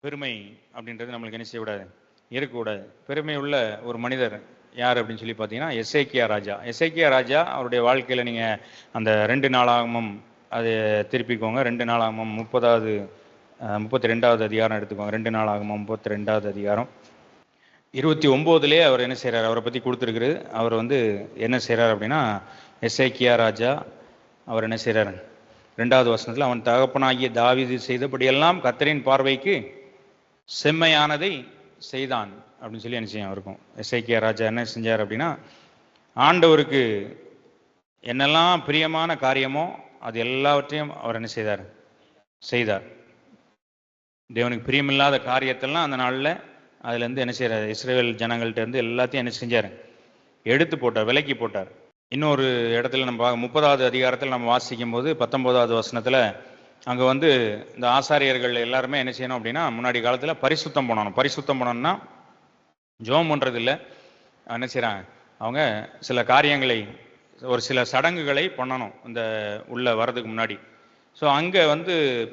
பெருமை அப்படின்றது நம்மளுக்கு என்ன செய்யக்கூடாது, இருக்கக்கூடாது. பெருமை உள்ள ஒரு மனிதர் யார் அப்படின்னு சொல்லி பார்த்தீங்கன்னா எசேக்கியா ராஜா. எசேக்கியா ராஜா அவருடைய வாழ்க்கையில் நீங்கள் அந்த 2 நாளாகமம் அது திருப்பிக்கோங்க. 2 நாளாகமம் 32வது அதிகாரம் எடுத்துக்கோங்க. 2 நாளாகமம் 32வது அதிகாரம் 29லே அவர் என்ன செய்கிறார், அவரை பற்றி கொடுத்துருக்குறது. அவர் என்ன செய்கிறார் அப்படின்னா, எசேக்கியா ராஜா அவர் என்ன செய்கிறார், 2வது வசனத்தில் அவன் தகப்பனாகிய தாவீது செய்தபடியெல்லாம் கர்த்தரின் பார்வைக்கு செம்மையானதை செய்தான் அப்படின்னு சொல்லி என்ன செய்யும் இருக்கும். எசேக்கியா ராஜா என்ன செஞ்சார் அப்படின்னா, ஆண்டவருக்கு என்னெல்லாம் பிரியமான காரியமோ அது எல்லாவற்றையும் அவர் என்ன செய்தார். தேவனுக்கு பிரியமில்லாத காரியத்தெல்லாம் அந்த நாளில் அதுலேருந்து என்ன செய்கிறார், இஸ்ரேல் ஜனங்கள்ட்ட இருந்து எல்லாத்தையும் என்ன செஞ்சார், எடுத்து போட்டார், விலக்கி போட்டார். இன்னொரு இடத்துல நம்ம 30வது அதிகாரத்தில் நம்ம வாசிக்கும் போது 19வது வசனத்தில் அங்கே இந்த ஆசாரியர்கள் எல்லாருமே என்ன செய்யணும் அப்படின்னா, முன்னாடி காலத்தில் பரிசுத்தம் பண்ணணும். பரிசுத்தம் பண்ணணும்னா ஜோம் பண்ணுறது இல்லை, என்ன செய்கிறாங்க, அவங்க சில காரியங்களை, ஒரு சில சடங்குகளை பண்ணணும் இந்த உள்ள வர்றதுக்கு முன்னாடி. ஸோ அங்கே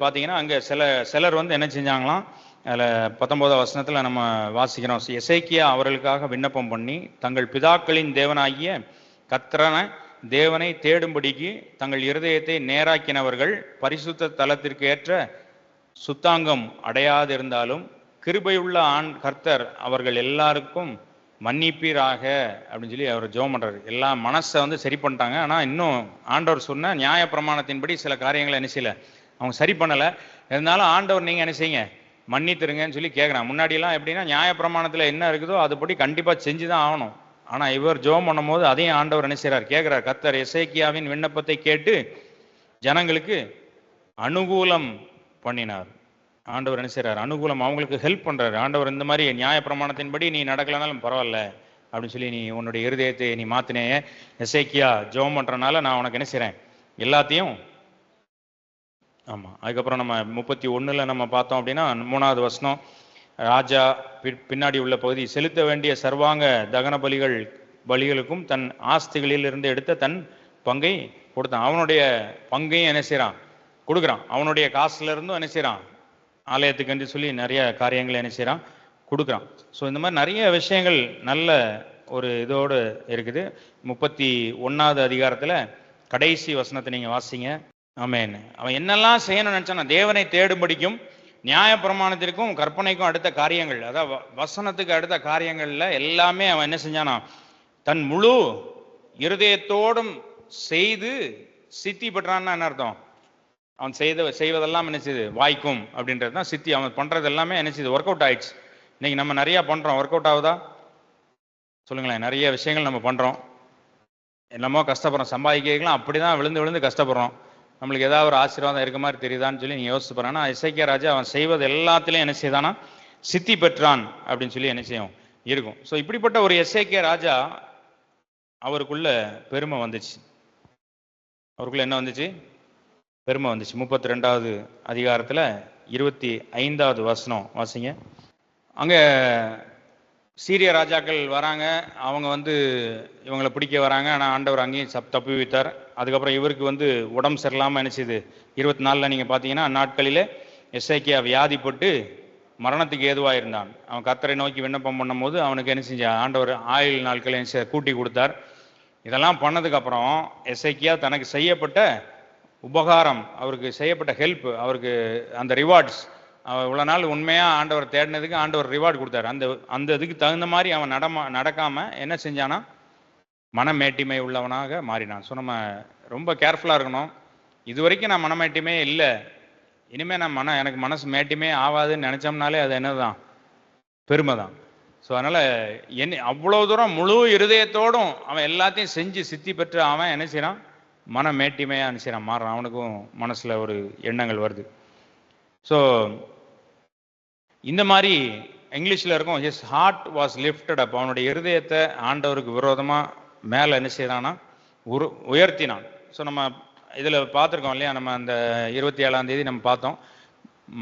பார்த்தீங்கன்னா அங்கே சிலர் என்ன செஞ்சாங்களாம், அதில் 19வது வசனத்தில் நம்ம வாசிக்கிறோம், எசேக்கியா அவர்களுக்காக விண்ணப்பம் பண்ணி தங்கள் பிதாக்களின் தேவனாகிய கர்த்தரான தேவனை தேடும்படிக்கு தங்கள் இருதயத்தை நேராக்கினவர்கள் பரிசுத்த தலத்திற்கு ஏற்ற சுத்தாங்கம் அடையாதிருந்தாலும் கிருபையுள்ள கர்த்தர் அவர்கள் எல்லாருக்கும் மன்னிப்பீராக அப்படின்னு சொல்லி அவர் ஜெபம் பண்றாரு. எல்லா மனசை சரி பண்ணிட்டாங்க. ஆனால் இன்னும் ஆண்டவர் சொன்ன நியாய பிரமாணத்தின்படி சில காரியங்களை என்ன செய்யல, அவங்க சரி பண்ணலை. இருந்தாலும் ஆண்டவர் நீங்கள் என்ன செய்யுங்க, மன்னித்துருங்கன்னு சொல்லி கேட்குறாங்க. முன்னாடியெல்லாம் எப்படின்னா நியாய பிரமாணத்தில் என்ன இருக்குதோ அதுபடி கண்டிப்பாக செஞ்சு தான் ஆகணும். ஆனால் இவர் ஜெபம் பண்ணும் போது அதையும் ஆண்டவர் என்ன செய்கிறார், கேட்குறார். கர்த்தர் எசேக்கியாவின் விண்ணப்பத்தை கேட்டு ஜனங்களுக்கு அனுகூலம் பண்ணினார். ஆண்டவர் என்ன செய்கிறார், அனுகூலம், அவங்களுக்கு ஹெல்ப் பண்ணுறாரு. ஆண்டவர் இந்த மாதிரி நியாய பிரமாணத்தின்படி நீ நடக்கலனாலும் பரவாயில்ல அப்படின்னு சொல்லி நீ உன்னுடைய இருதயத்தை நீ மாற்றினேயே, எசேக்கியா ஜெபம் பண்ணுறனால நான் உனக்கு என்ன செய்கிறேன் எல்லாத்தையும். ஆமாம், அதுக்கப்புறம் நம்ம 31ல் நம்ம பார்த்தோம் அப்படின்னா 3வது வசனம், ராஜா பின்னாடி உள்ள பகுதி, செலுத்த வேண்டிய சர்வாங்க தகன பலிகளுக்கும் தன் ஆஸ்திகளில் இருந்து எடுத்த தன் பங்கை கொடுத்தான். அவனுடைய பங்கையும் என்ன செய்கிறான், கொடுக்குறான். அவனுடைய காசுல இருந்தும் என்ன செய்கிறான், ஆலயத்துக்கு என்று சொல்லி நிறைய காரியங்கள் என்ன செய்கிறான், கொடுக்குறான். ஸோ இந்த மாதிரி நிறைய விஷயங்கள் நல்ல ஒரு இதோடு இருக்குது. 31வது அதிகாரத்தில் கடைசி வசனத்தை நீங்கள் வாசிங்க. ஆமென். அவன் என்னெல்லாம் செய்யணும்னு நினச்சானா, தேவனை தேடும்படிக்கும் நியாய பிரமாணத்திற்கும் கற்பனைக்கும் அடுத்த காரியங்கள், அதாவது வசனத்துக்கு அடுத்த காரியங்கள்ல எல்லாமே அவன் என்ன செஞ்சானா, தன் முழு இருதயத்தோடும் செய்து சித்தி பெற்றான்னு என்ன அர்த்தம், அவன் செய்வதெல்லாம் என்ன செய்யுது, வாய்க்கும் அப்படின்றது தான் சித்தி. அவன் பண்றது எல்லாமே என்ன செய்யுது, ஒர்க் அவுட் ஆயிடுச்சு. இன்னைக்கு நம்ம நிறைய பண்றோம், ஒர்க் அவுட் ஆகுதா சொல்லுங்களேன். நிறைய விஷயங்கள் நம்ம பண்றோம், என்னமோ கஷ்டப்படுறோம், சம்பாதிக்கலாம் அப்படிதான் விழுந்து விழுந்து கஷ்டப்படுறோம். நம்மளுக்கு ஏதாவது ஒரு ஆசீர்வாதம் இருக்க மாதிரி தெரியுதான்னு சொல்லி நீங்க யோசிச்சு பாருன்னா, எசேக்கியா ராஜா அவன் செய்வது எல்லாத்திலையும் என்ன செய்தானா, சித்தி பெற்றான் அப்படின்னு சொல்லி என்ன செய்யும் இருக்கும். ஸோ இப்படிப்பட்ட ஒரு எசேக்கியா ராஜா அவருக்குள்ள பெருமை வந்துச்சு. அவருக்குள்ள என்ன வந்துச்சு, பெருமை வந்துச்சு. 32வது அதிகாரத்தில் 25வது வசனம் வாசிங்க. அங்க சீரிய ராஜாக்கள் வராங்க, அவங்க இவங்களை பிடிக்க வராங்க. ஆனால் ஆண்டவர் அங்கேயும் தப்பி வைத்தார். அதுக்கப்புறம் இவருக்கு உடம்பு சரியில்லாமல் என்ன செய்யுது, 24ல் நீங்கள் பார்த்தீங்கன்னா நாட்களிலே எசேக்கியா வியாதிப்பட்டு மரணத்துக்கு ஏதுவாக இருந்தான். அவன் கர்த்தரை நோக்கி விண்ணப்பம் பண்ணும் போது அவனுக்கு என்ன செஞ்ச ஆண்டவர் ஆயுள் நாட்களை கூட்டி கொடுத்தார். இதெல்லாம் பண்ணதுக்கப்புறம் எசேக்கியா தனக்கு செய்யப்பட்ட உபகாரம், அவருக்கு செய்யப்பட்ட ஹெல்ப், அவருக்கு அந்த ரிவார்ட்ஸ், அவன் இவ்வளோ நாள் உண்மையாக ஆண்டவர் தேடினதுக்கு ஆண்டவர் ரிவார்டு கொடுத்தாரு. அந்த இதுக்கு தகுந்த மாதிரி அவன் நடக்காமல் என்ன செஞ்சானா, மனமேட்டிமை உள்ளவனாக மாறினான். ஸோ நம்ம ரொம்ப கேர்ஃபுல்லாக இருக்கணும். இது வரைக்கும் நான் மனமேட்டிமே இல்லை, இனிமேல் நான் எனக்கு மனசு மேட்டிமே ஆகாதுன்னு நினச்சோம்னாலே அது என்னதான், பெருமை தான். ஸோ அதனால் அவ்வளோ தூரம் முழு இருதயத்தோடும் அவன் எல்லாத்தையும் செஞ்சு சித்தி பெற்று அவன் என்ன செய்யறான், மனமேட்டிமையாக என்ன செய்யறான், மாறுறான். அவனுக்கும் மனசில் ஒரு எண்ணங்கள் வருது. ஸோ இந்த மாதிரி இங்கிலீஷில் இருக்கும், his heart was lifted up, அவனுடைய இருதயத்தை ஆண்டவருக்கு விரோதமாக மேலே என்ன செய்யறான்னா உயர்த்தினான். ஸோ நம்ம இதில் பார்த்துருக்கோம் இல்லையா, நம்ம அந்த 27ஆம் தேதி நம்ம பார்த்தோம்,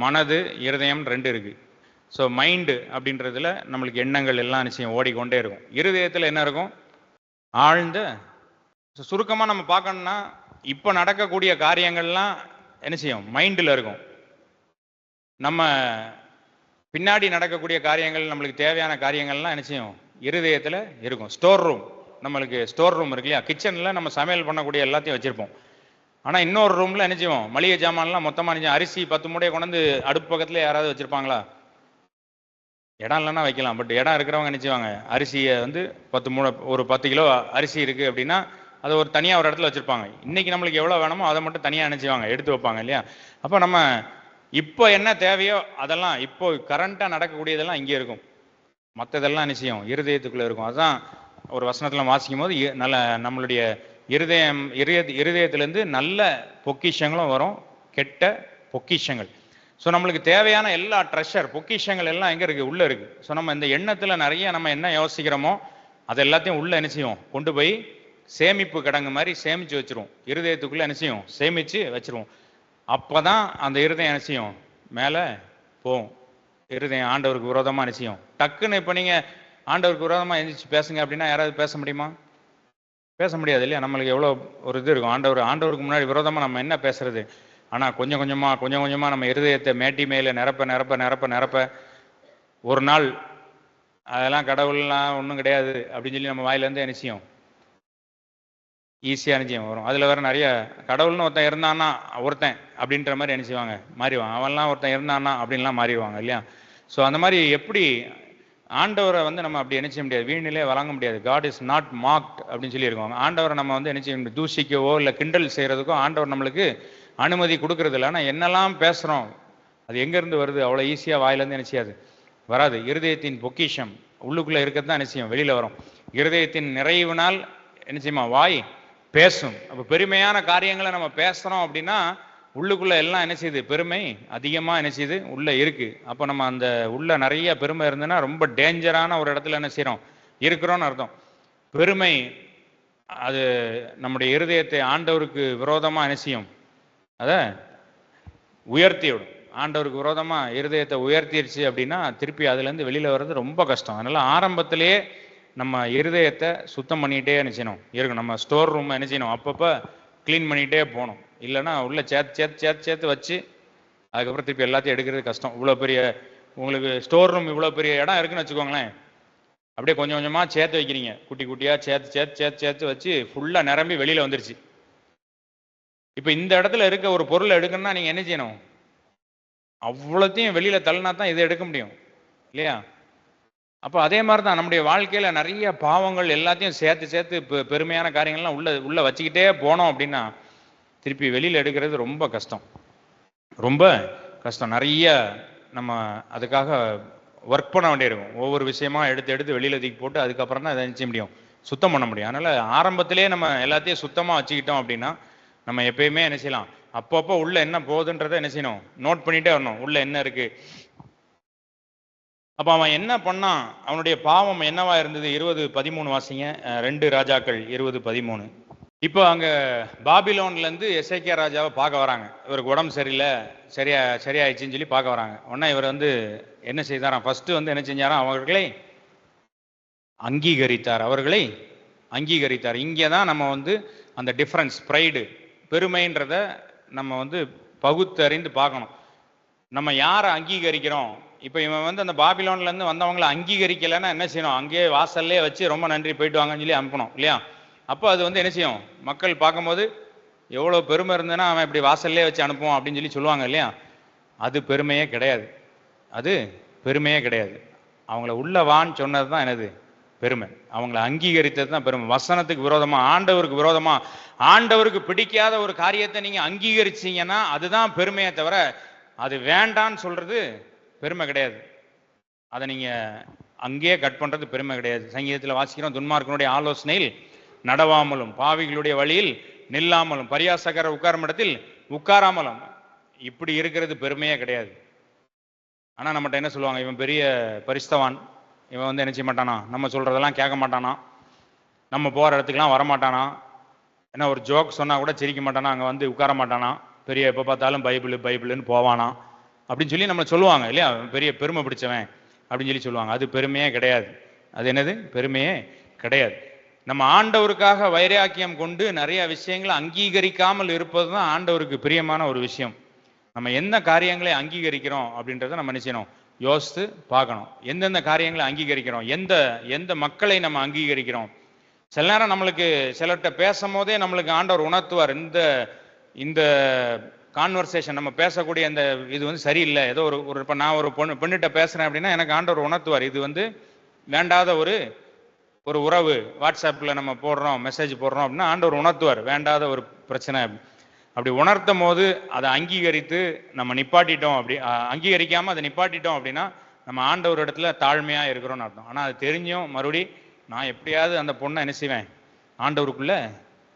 மனது இருதயம் 2 இருக்கு. ஸோ மைண்டு அப்படின்றதுல நம்மளுக்கு எண்ணங்கள் எல்லாம் நிச்சயம் ஓடிக்கொண்டே இருக்கும். இருதயத்தில் என்ன இருக்கும், ஆழ்ந்த. சுருக்கமாக நம்ம பார்க்கணும்னா இப்போ நடக்கக்கூடிய காரியங்கள்லாம் என்ன செய்யும், மைண்டில் இருக்கும். நம்ம பின்னாடி நடக்கக்கூடிய காரியங்கள், நம்மளுக்கு தேவையான காரியங்கள்லாம் என்ன செய்யும், இருதயத்தில் இருக்கும். ஸ்டோர் ரூம், நம்மளுக்கு ஸ்டோர் ரூம் இருக்கு இல்லையா, கிச்சனில் நம்ம சமையல் பண்ணக்கூடிய எல்லாத்தையும் வச்சுருப்போம். ஆனால் இன்னொரு ரூமில் என்ன செய்வோம், மளிகை ஜாமான்லாம் மொத்தமாக அரிசி 10 மூடையை கொண்டு அடுப்பு பக்கத்தில் யாராவது வச்சுருப்பாங்களா? இடம் இல்லைன்னா வைக்கலாம். பட் இடம் இருக்கிறவங்க என்ன செய்வாங்க, அரிசியை 10 மூடை, ஒரு 10 கிலோ அரிசி இருக்குது அப்படின்னா அதை ஒரு தனியாக ஒரு இடத்துல வச்சுருப்பாங்க. இன்றைக்கி நம்மளுக்கு எவ்வளோ வேணுமோ அதை மட்டும் தனியாக நினச்சிவாங்க, எடுத்து வைப்பாங்க இல்லையா. அப்போ நம்ம இப்போ என்ன தேவையோ அதெல்லாம், இப்போ கரண்ட்டாக நடக்கக்கூடியதெல்லாம் இங்கே இருக்கும். மற்றதெல்லாம் நிச்சயம் இருதயத்துக்குள்ளே இருக்கும். அதுதான் ஒரு வசனத்தில் வாசிக்கும் போது நல்ல நம்மளுடைய இருதயத்திலேருந்து நல்ல பொக்கிஷங்களும் வரும், கெட்ட பொக்கிஷங்கள். ஸோ நம்மளுக்கு தேவையான எல்லா ட்ரெஷர் பொக்கிஷங்கள் எல்லாம் எங்கே இருக்குது, உள்ளே இருக்குது. ஸோ நம்ம இந்த எண்ணத்தில் நிறைய நம்ம என்ன யோசிக்கிறோமோ அது எல்லாத்தையும் உள்ளே என்ன செய்வோம், கொண்டு போய் சேமிப்பு கிடங்கு மாதிரி சேமித்து வச்சுருவோம். இருதயத்துக்குள்ளே என்ன செய்யும், சேமித்து வச்சுருவோம். அப்போ தான் அந்த இருதயம் என்ன செய்யும், மேலே போகும். இருதயம் ஆண்டவருக்கு விரோதமாக என்ன செய்யும். டக்குன்னு இப்போ நீங்கள் ஆண்டவருக்கு விரோதமாக எழுந்திரிச்சு பேசுங்க அப்படின்னா யாராவது பேச முடியுமா? பேச முடியாது இல்லையா. நம்மளுக்கு எவ்வளோ ஒரு இது இருக்கும். ஆண்டவருக்கு முன்னாடி விரோதமாக நம்ம என்ன பேசுறது. ஆனால் கொஞ்சம் கொஞ்சமாக நம்ம இருதயத்தை மேட்டி மேலே நிரப்ப ஒரு நாள் அதெல்லாம் கடவுள்லாம் ஒன்றும் கிடையாது அப்படின்னு சொல்லி நம்ம வாயிலேருந்து என்ன செய்யும், ஈஸியாக நிச்சயம் வரும். அதில் வேறு நிறைய கடவுள்னு ஒருத்தன் இருந்தான்னா ஒருத்தன் அப்படின்ற மாதிரி என்ன செய்வாங்க, மாறிடுவாங்க. அவன்லாம் ஒருத்தன் இருந்தான்னா அப்படின்லாம் மாறிடுவாங்க இல்லையா. ஸோ அந்த மாதிரி எப்படி ஆண்டவரை நம்ம அப்படி என்ன செய்ய முடியாது, வீணிலே வழங்க முடியாது. காட் இஸ் நாட் மார்க்ட் அப்படின்னு சொல்லியிருக்காங்க. ஆண்டவரை நம்ம என்ன செய்ய முடியும், தூஷிக்கவோ இல்லை கிண்டல் செய்கிறதுக்கோ ஆண்டவர் நம்மளுக்கு அனுமதி கொடுக்கறது இல்லை. ஆனால் என்னெல்லாம் பேசுகிறோம் அது எங்கேருந்து வருது, அவ்வளோ ஈஸியாக வாயிலேருந்து என்ன செய்யாது, வராது. இருதயத்தின் பொக்கிஷம் உள்ளுக்குள்ளே இருக்கிறது தான் என்ன செய்யும், வெளியில் வரும். இருதயத்தின் நிறைவுனால் என்ன செய்யுமா, வாய் பேசும். அப்போ பெருமையான காரியங்களை நம்ம பேசுகிறோம் அப்படின்னா உள்ளுக்குள்ளே எல்லாம் என்ன செய்யுது, பெருமை அதிகமாக என்ன செய்யுது, உள்ளே இருக்குது. அப்போ நம்ம அந்த உள்ள நிறைய பெருமை இருந்ததுன்னா ரொம்ப டேஞ்சரான ஒரு இடத்துல என்ன செய்கிறோம், இருக்கிறோன்னு அர்த்தம். பெருமை அது நம்முடைய இருதயத்தை ஆண்டவருக்கு விரோதமாக என்ன செய்யும், அதை உயர்த்தி விடும். ஆண்டவருக்கு விரோதமாக இருதயத்தை உயர்த்திடுச்சு அப்படின்னா திருப்பி அதுலேருந்து வெளியில் வர்றது ரொம்ப கஷ்டம். அதனால் ஆரம்பத்திலேயே நம்ம இருதயத்தை சுத்தம் பண்ணிகிட்டே என்ன செய்யணும் இருக்கணும். நம்ம ஸ்டோர் ரூம் என்ன செய்யணும், அப்பப்போ க்ளீன் பண்ணிகிட்டே போகணும். இல்லைன்னா உள்ளே சேர்த்து வச்சு அதுக்கப்புறம் திருப்பி எல்லாத்தையும் எடுக்கிறது கஷ்டம். இவ்வளோ பெரிய உங்களுக்கு ஸ்டோர் ரூம் இவ்வளோ பெரிய இடம் இருக்குன்னு வச்சுக்கோங்களேன். அப்படியே கொஞ்சம் கொஞ்சமாக சேர்த்து வைக்கிறீங்க, குட்டியாக சேர்த்து வச்சு ஃபுல்லாக நிரம்பி வெளியில் வந்துருச்சு. இப்போ இந்த இடத்துல இருக்க ஒரு பொருளை எடுக்கணும்னா நீங்கள் என்ன செய்யணும், அவ்வளோத்தையும் வெளியில் தள்ளினா தான் இதை எடுக்க முடியும் இல்லையா. அப்போ அதே மாதிரி தான் நம்முடைய வாழ்க்கையில் நிறைய பாவங்கள் எல்லாத்தையும் சேர்த்து பெருமையான காரியங்கள்லாம் உள்ள வச்சுக்கிட்டே போனோம் அப்படின்னா திருப்பி வெளியில் எடுக்கிறது ரொம்ப கஷ்டம். நிறைய நம்ம அதுக்காக ஒர்க் பண்ண வேண்டியிருக்கும். ஒவ்வொரு விஷயமா எடுத்து வெளியில் தூக்கி போட்டு அதுக்கப்புறம் தான் அதை நிச்சய முடியும், சுத்தம் பண்ண முடியும். அதனால் ஆரம்பத்திலே நம்ம எல்லாத்தையும் சுத்தமாக வச்சுக்கிட்டோம் அப்படின்னா நம்ம எப்பயுமே என்ன செய்யலாம், அப்பப்போ உள்ள என்ன போகுதுன்றதை என்ன செய்யணும், நோட் பண்ணிகிட்டே வரணும், உள்ள என்ன இருக்குது. அப்போ அவன் என்ன பண்ணான், அவனுடைய பாவம் என்னவா இருந்தது. 20:13 வாசிங்க, 2 ராஜாக்கள் 20:13. இப்போ அங்கே பாபிலோன்லேருந்து எசேக்கியா ராஜாவை பார்க்க வராங்க. இவருக்கு உடம்பு சரியில்லை, சரியாயிடுச்சின்னு சொல்லி பார்க்க வராங்க. உடனே இவர் என்ன செய்தாராம், ஃபஸ்ட்டு என்ன செஞ்சாராம், அவர்களை அங்கீகரித்தார். இங்கே தான் நம்ம அந்த டிஃப்ரென்ஸ், ப்ரைடு பெருமைன்றத நம்ம பகுத்தறிந்து பார்க்கணும். நம்ம யாரை அங்கீகரிக்கிறோம். இப்போ இவன் அந்த பாபிலோன்லேருந்து வந்தவங்களை அங்கீகரிக்கலைன்னா என்ன செய்யணும், அங்கேயே வாசல்லே வச்சு ரொம்ப நன்றி போயிட்டு வாங்கன்னு சொல்லி அனுப்பணும் இல்லையா. அப்போ அது என்ன செய்யும், மக்கள் பார்க்கும்போது எவ்வளோ பெருமை இருந்ததுன்னா அவன் இப்படி வாசல்லே வச்சு அனுப்புவான் அப்படின்னு சொல்லி சொல்லுவாங்க இல்லையா. அது பெருமையே கிடையாது. அவங்கள உள்ள வான்னு சொன்னது தான் என்னது பெருமை. அவங்கள அங்கீகரித்தது தான் பெருமை. வசனத்துக்கு விரோதமாக, ஆண்டவருக்கு விரோதமாக, ஆண்டவருக்கு பிடிக்காத ஒரு காரியத்தை நீங்கள் அங்கீகரிச்சிங்கன்னா அதுதான் பெருமையை தவிர அது வேண்டான்னு சொல்கிறது பெருமை கிடையாது. அதை நீங்கள் அங்கேயே கட் பண்ணுறது பெருமை கிடையாது. சங்கீதத்தில் வாசிக்கிறோம், துன்மார்க்கனுடைய ஆலோசனையில் நடவாமலும் பாவிகளுடைய வழியில் நில்லாமலும் பரியாசகர உட்காரும் இடத்தில் உட்காராமலும், இப்படி இருக்கிறது பெருமையே கிடையாது. ஆனால் நம்மகிட்ட என்ன சொல்லுவாங்க, இவன் பெரிய பரிசுத்தவான், இவன் என்ன செய்ய மாட்டானா, நம்ம சொல்கிறதெல்லாம் கேட்க மாட்டானா, நம்ம போகிற இடத்துக்குலாம் வரமாட்டானா, ஏன்னா ஒரு ஜோக் சொன்னால் கூட சிரிக்க மாட்டானா, அங்கே உட்கார மாட்டானா, பெரிய எப்போ பார்த்தாலும் பைபிள்னு போவானா அப்படின்னு சொல்லி நம்ம சொல்லுவாங்க இல்லையா. பெரிய பெருமை பிடிச்சவன் அப்படின்னு சொல்லி சொல்லுவாங்க. அது பெருமையே கிடையாது. அது என்னது, பெருமையே கிடையாது. நம்ம ஆண்டவருக்காக வைராக்கியம் கொண்டு நிறைய விஷயங்களை அங்கீகரிக்காமல் இருப்பது தான் ஆண்டவருக்கு பிரியமான ஒரு விஷயம். நம்ம என்ன காரியங்களை அங்கீகரிக்கிறோம் அப்படின்றத நம்ம நினைச்சணும் யோசித்து பார்க்கணும். எந்தெந்த காரியங்களை அங்கீகரிக்கிறோம், எந்த எந்த மக்களை நம்ம அங்கீகரிக்கிறோம். சில நேரம் நம்மளுக்கு சிலர்கிட்ட பேசும் போதே நம்மளுக்கு ஆண்டவர் உணர்த்துவார், இந்த இந்த கான்வர்சேஷன் நம்ம பேசக்கூடிய இந்த இது வந்து சரியில்லை. ஏதோ ஒரு இப்போ நான் ஒரு பெண்ணிட்ட பேசுகிறேன் அப்படின்னா எனக்கு ஆண்டவர் உணர்த்துவார், இது வந்து வேண்டாத ஒரு உறவு. வாட்ஸ்அப்பில் நம்ம போடுறோம், மெசேஜ் போடுறோம் அப்படின்னா ஆண்டவர் உணர்த்துவார் வேண்டாத ஒரு பிரச்சனை. அப்படி உணர்த்தும் போது அதை அங்கீகரித்து நம்ம நிப்பாட்டிட்டோம், அப்படி அங்கீகரிக்காமல் அதை நிப்பாட்டிட்டோம் அப்படின்னா நம்ம ஆண்டவர் இடத்துல தாழ்மையாக இருக்கிறோம்னு அர்த்தம். ஆனால் அது தெரிஞ்சும் மறுபடி நான் எப்படியாவது அந்த பொண்ணை என்ன செய்வேன், ஆண்டவருக்குள்ளே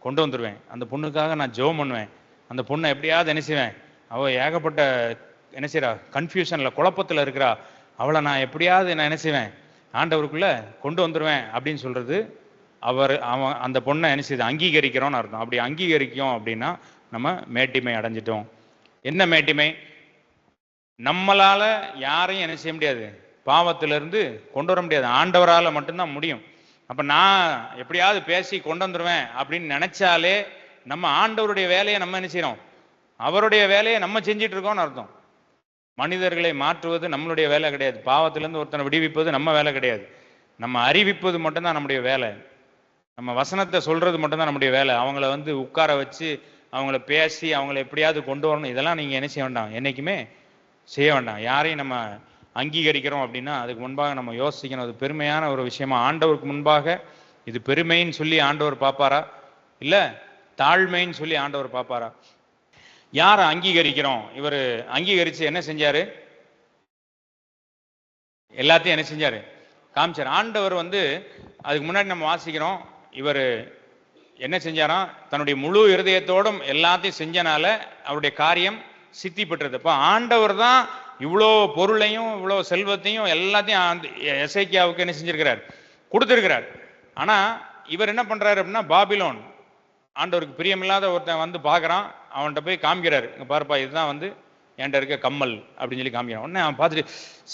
கொண்டு வந்துடுவேன். அந்த பொண்ணுக்காக நான் ஜெபம் பண்ணுவேன். அந்த பொண்ணை எப்படியாவது என்ன செய்வேன், அவள் ஏகப்பட்ட என்ன செய்கிறா, கன்ஃபியூஷனில் குழப்பத்தில் இருக்கிறா, அவளை நான் எப்படியாவது நான் என்ன செய்வேன், ஆண்டவருக்குள்ளே கொண்டு வந்துடுவேன் அப்படின்னு சொல்கிறது அவன் அந்த பொண்ணை என்ன செய்யுது, அங்கீகரிக்கிறோன்னு அர்த்தம். அப்படி அங்கீகரிக்கும் அப்படின்னா நம்ம மேட்டிமை அடைஞ்சிட்டோம். என்ன மேட்டிமை? நம்மளால யாரையும் என்ன செய்ய முடியாது, பாவத்திலிருந்து கொண்டு வர முடியாது, ஆண்டவரால் மட்டும்தான் முடியும். அப்போ நான் எப்படியாவது பேசி கொண்டு வந்துடுவேன் அப்படின்னு நினைச்சாலே நம்ம ஆண்டவருடைய வேலையை நம்ம என்ன செய்யறோம், அவருடைய வேலையை நம்ம செஞ்சிட்டு இருக்கோம்னு அர்த்தம். மனிதர்களை மாற்றுவது நம்மளுடைய வேலை கிடையாது. பாவத்திலிருந்து ஒருத்தனை விடுவிப்பது நம்ம வேலை கிடையாது. நம்ம அறிவிப்பது மட்டும்தான் நம்முடைய வேலை. நம்ம வசனத்தை சொல்றது மட்டும்தான் நம்முடைய வேலை. அவங்கள வந்து உட்கார வச்சு அவங்கள பேசி அவங்கள எப்படியாவது கொண்டு வரணும், இதெல்லாம் நீங்க என்ன செய்ய வேண்டாம், என்னைக்குமே செய்ய வேண்டாம். யாரையும் நம்ம அங்கீகரிக்கிறோம் அப்படின்னா அதுக்கு முன்பாக நம்ம யோசிக்கணும், அது பெருமையான ஒரு விஷயமா ஆண்டவருக்கு முன்பாக இது பெருமைன்னு சொல்லி ஆண்டவர் பார்ப்பாரா, இல்ல தாழ்மைன்னு சொல்லி ஆண்டவர் பார்ப்பாரா? யாரை அங்கீகரிக்கிறோம்? இவர் அங்கீகரிச்சு என்ன செஞ்சாரு, எல்லாத்தையும் என்ன செஞ்சாரு, காமிச்சார். ஆண்டவர் வந்து அதுக்கு முன்னாடி நம்ம வாசிக்கிறோம், இவர் என்ன செஞ்சாராம், தன்னுடைய முழு இருதயத்தோடும் எல்லாத்தையும் செஞ்சனால அவருடைய காரியம் சித்தி பெற்றது. அப்போ ஆண்டவர் தான் இவ்வளோ பொருளையும் இவ்வளோ செல்வத்தையும் எல்லாத்தையும் எசேக்கியாவுக்கு என்ன செஞ்சிருக்கிறார், கொடுத்திருக்கிறார். ஆனா இவர் என்ன பண்றாரு அப்படின்னா, பாபிலோன் ஆண்டவருக்கு பிரியமில்லாத ஒருத்தன் வந்து பார்க்குறான், அவன்கிட்ட போய் காமிக்கிறாரு, இங்கே பாருப்பா இதுதான் வந்து என்கிட்ட இருக்க கம்மல் அப்படின்னு சொல்லி காமிக்கிறான். உடனே அவன் பார்த்துட்டு,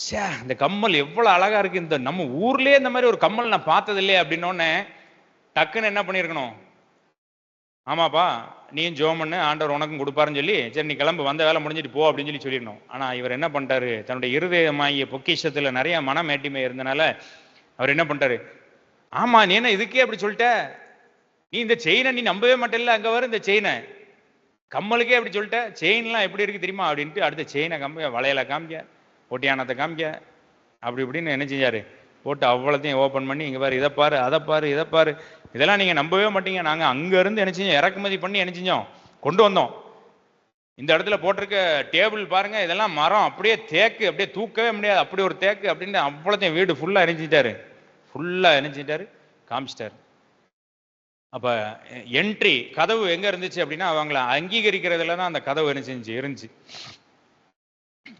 சே இந்த கம்மல் எவ்வளோ அழகா இருக்கு, இந்த நம்ம ஊர்லேயே இந்த மாதிரி ஒரு கம்மல் நான் பார்த்தது இல்லையே அப்படின்னோடனே டக்குன்னு என்ன பண்ணியிருக்கணும், ஆமாப்பா நீயும் ஜோம் பண்ணு ஆண்டவர் உனக்கும் கொடுப்பாருன்னு சொல்லி, சரி நீ கிளம்பு வந்த வேலை முடிஞ்சிட்டு போ அப்படின்னு சொல்லி சொல்லிடணும். ஆனால் இவர் என்ன பண்ணிட்டாரு, தன்னுடைய இருதயமாகிய பொக்கிஷத்தில் நிறைய மனமேட்டிமை இருந்தனால அவர் என்ன பண்ணிட்டாரு, ஆமா நீ என்ன இதுக்கே அப்படி சொல்லிட்ட, நீ இந்த செயினை நீ நம்பவே மாட்டேல்ல, அங்கே வரும் இந்த செயினை, கம்மலுக்கே அப்படி சொல்லிட்ட, செயின்லாம் எப்படி இருக்கு தெரியுமா அப்படின்ட்டு அடுத்த செயினை காமிக்க, வளையலை காமிக்க, ஒட்டியானத்தை காமிக்க, அப்படி இப்படின்னு என்ன செஞ்சாரு, போட்டு அவ்வளோத்தையும் ஓப்பன் பண்ணி இங்கே பாரு, இதை பாரு, அதை பாரு, இதை பாரு, இதெல்லாம் நீங்கள் நம்பவே மாட்டீங்க, நாங்கள் அங்கேருந்து என்ன செஞ்சோம், இறக்குமதி பண்ணி என்ன செஞ்சோம், கொண்டு வந்தோம். இந்த இடத்துல போட்டிருக்க டேபிள் பாருங்க, இதெல்லாம் மரம், அப்படியே தேக்கு, அப்படியே தூக்கவே முடியாது, அப்படி ஒரு தேக்கு அப்படின்னு அவ்வளோத்தையும் வீடு ஃபுல்லாக இணைஞ்சிட்டாரு, ஃபுல்லாக இணைஞ்சிட்டாரு, காமிச்சிட்டாரு. அப்போ என்ட்ரி கதவு எங்கே இருந்துச்சு அப்படின்னா, அவங்கள அங்கீகரிக்கிறதுல தான் அந்த கதவு என்ன செஞ்சு இருந்துச்சு.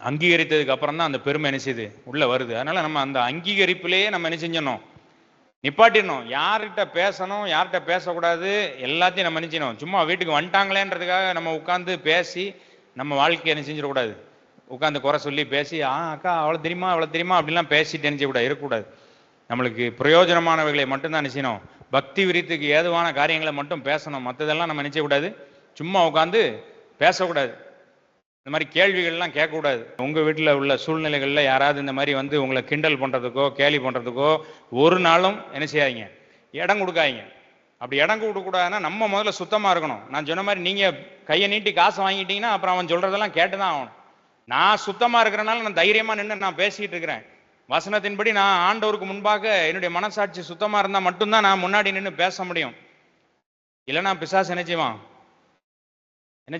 அங்கீகரித்ததுக்கு அப்புறம் தான் அந்த பெருமை என்ன செய்யுது, உள்ள வருது. அதனால நம்ம அந்த அங்கீகரிப்பிலேயே நம்ம என்ன செஞ்சணும், நிப்பாட்டிடணும். யார்கிட்ட பேசணும் யார்கிட்ட பேசக்கூடாது எல்லாத்தையும் நம்ம நினைச்சணும். சும்மா வீட்டுக்கு வந்துட்டாங்களேன்றதுக்காக நம்ம உட்காந்து பேசி நம்ம வாழ்க்கையை என்ன செஞ்சிடக்கூடாது, உட்காந்து குறை சொல்லி பேசி அக்கா அவ்வளோ தெரியுமா அவ்வளோ தெரியுமா அப்படிலாம் பேசிட்டு நினைச்சக்கூடாது, இருக்கக்கூடாது. நம்மளுக்கு பிரயோஜனமானவைகளை மட்டும்தான் நினைச்சணும், பக்தி விருத்திக்கு ஏதுவான காரியங்களை மட்டும் பேசணும், மற்றதெல்லாம் நம்ம நினைச்சக்கூடாது, சும்மா உட்காந்து பேசக்கூடாது, இந்த மாதிரி கேள்விகள்லாம் கேட்கக்கூடாது. உங்கள் வீட்டில் உள்ள சூழ்நிலைகளில் யாராவது இந்த மாதிரி வந்து உங்களை கிண்டல் பண்ணுறதுக்கோ கேலி பண்ணுறதுக்கோ ஒரு நாளும் என்ன செய்யாதீங்க, இடம் கொடுக்காதீங்க. அப்படி இடம் கொடுக்கக்கூடாதுன்னா நம்ம முதல்ல சுத்தமாக இருக்கணும். நான் சொன்ன மாதிரி நீங்கள் கையை நீட்டி காசு வாங்கிட்டீங்கன்னா அப்புறம் அவன் சொல்கிறதெல்லாம் கேட்டு தான் ஆகணும். நான் சுத்தமாக இருக்கிறனால நான் தைரியமாக நின்று நான் பேசிக்கிட்டு இருக்கிறேன். வசனத்தின்படி நான் ஆண்டவருக்கு முன்பாக என்னுடைய மனசாட்சி சுத்தமாக இருந்தால் மட்டும்தான் நான் முன்னாடி நின்று பேச முடியும். இல்லைன்னா பிசாசு என்ன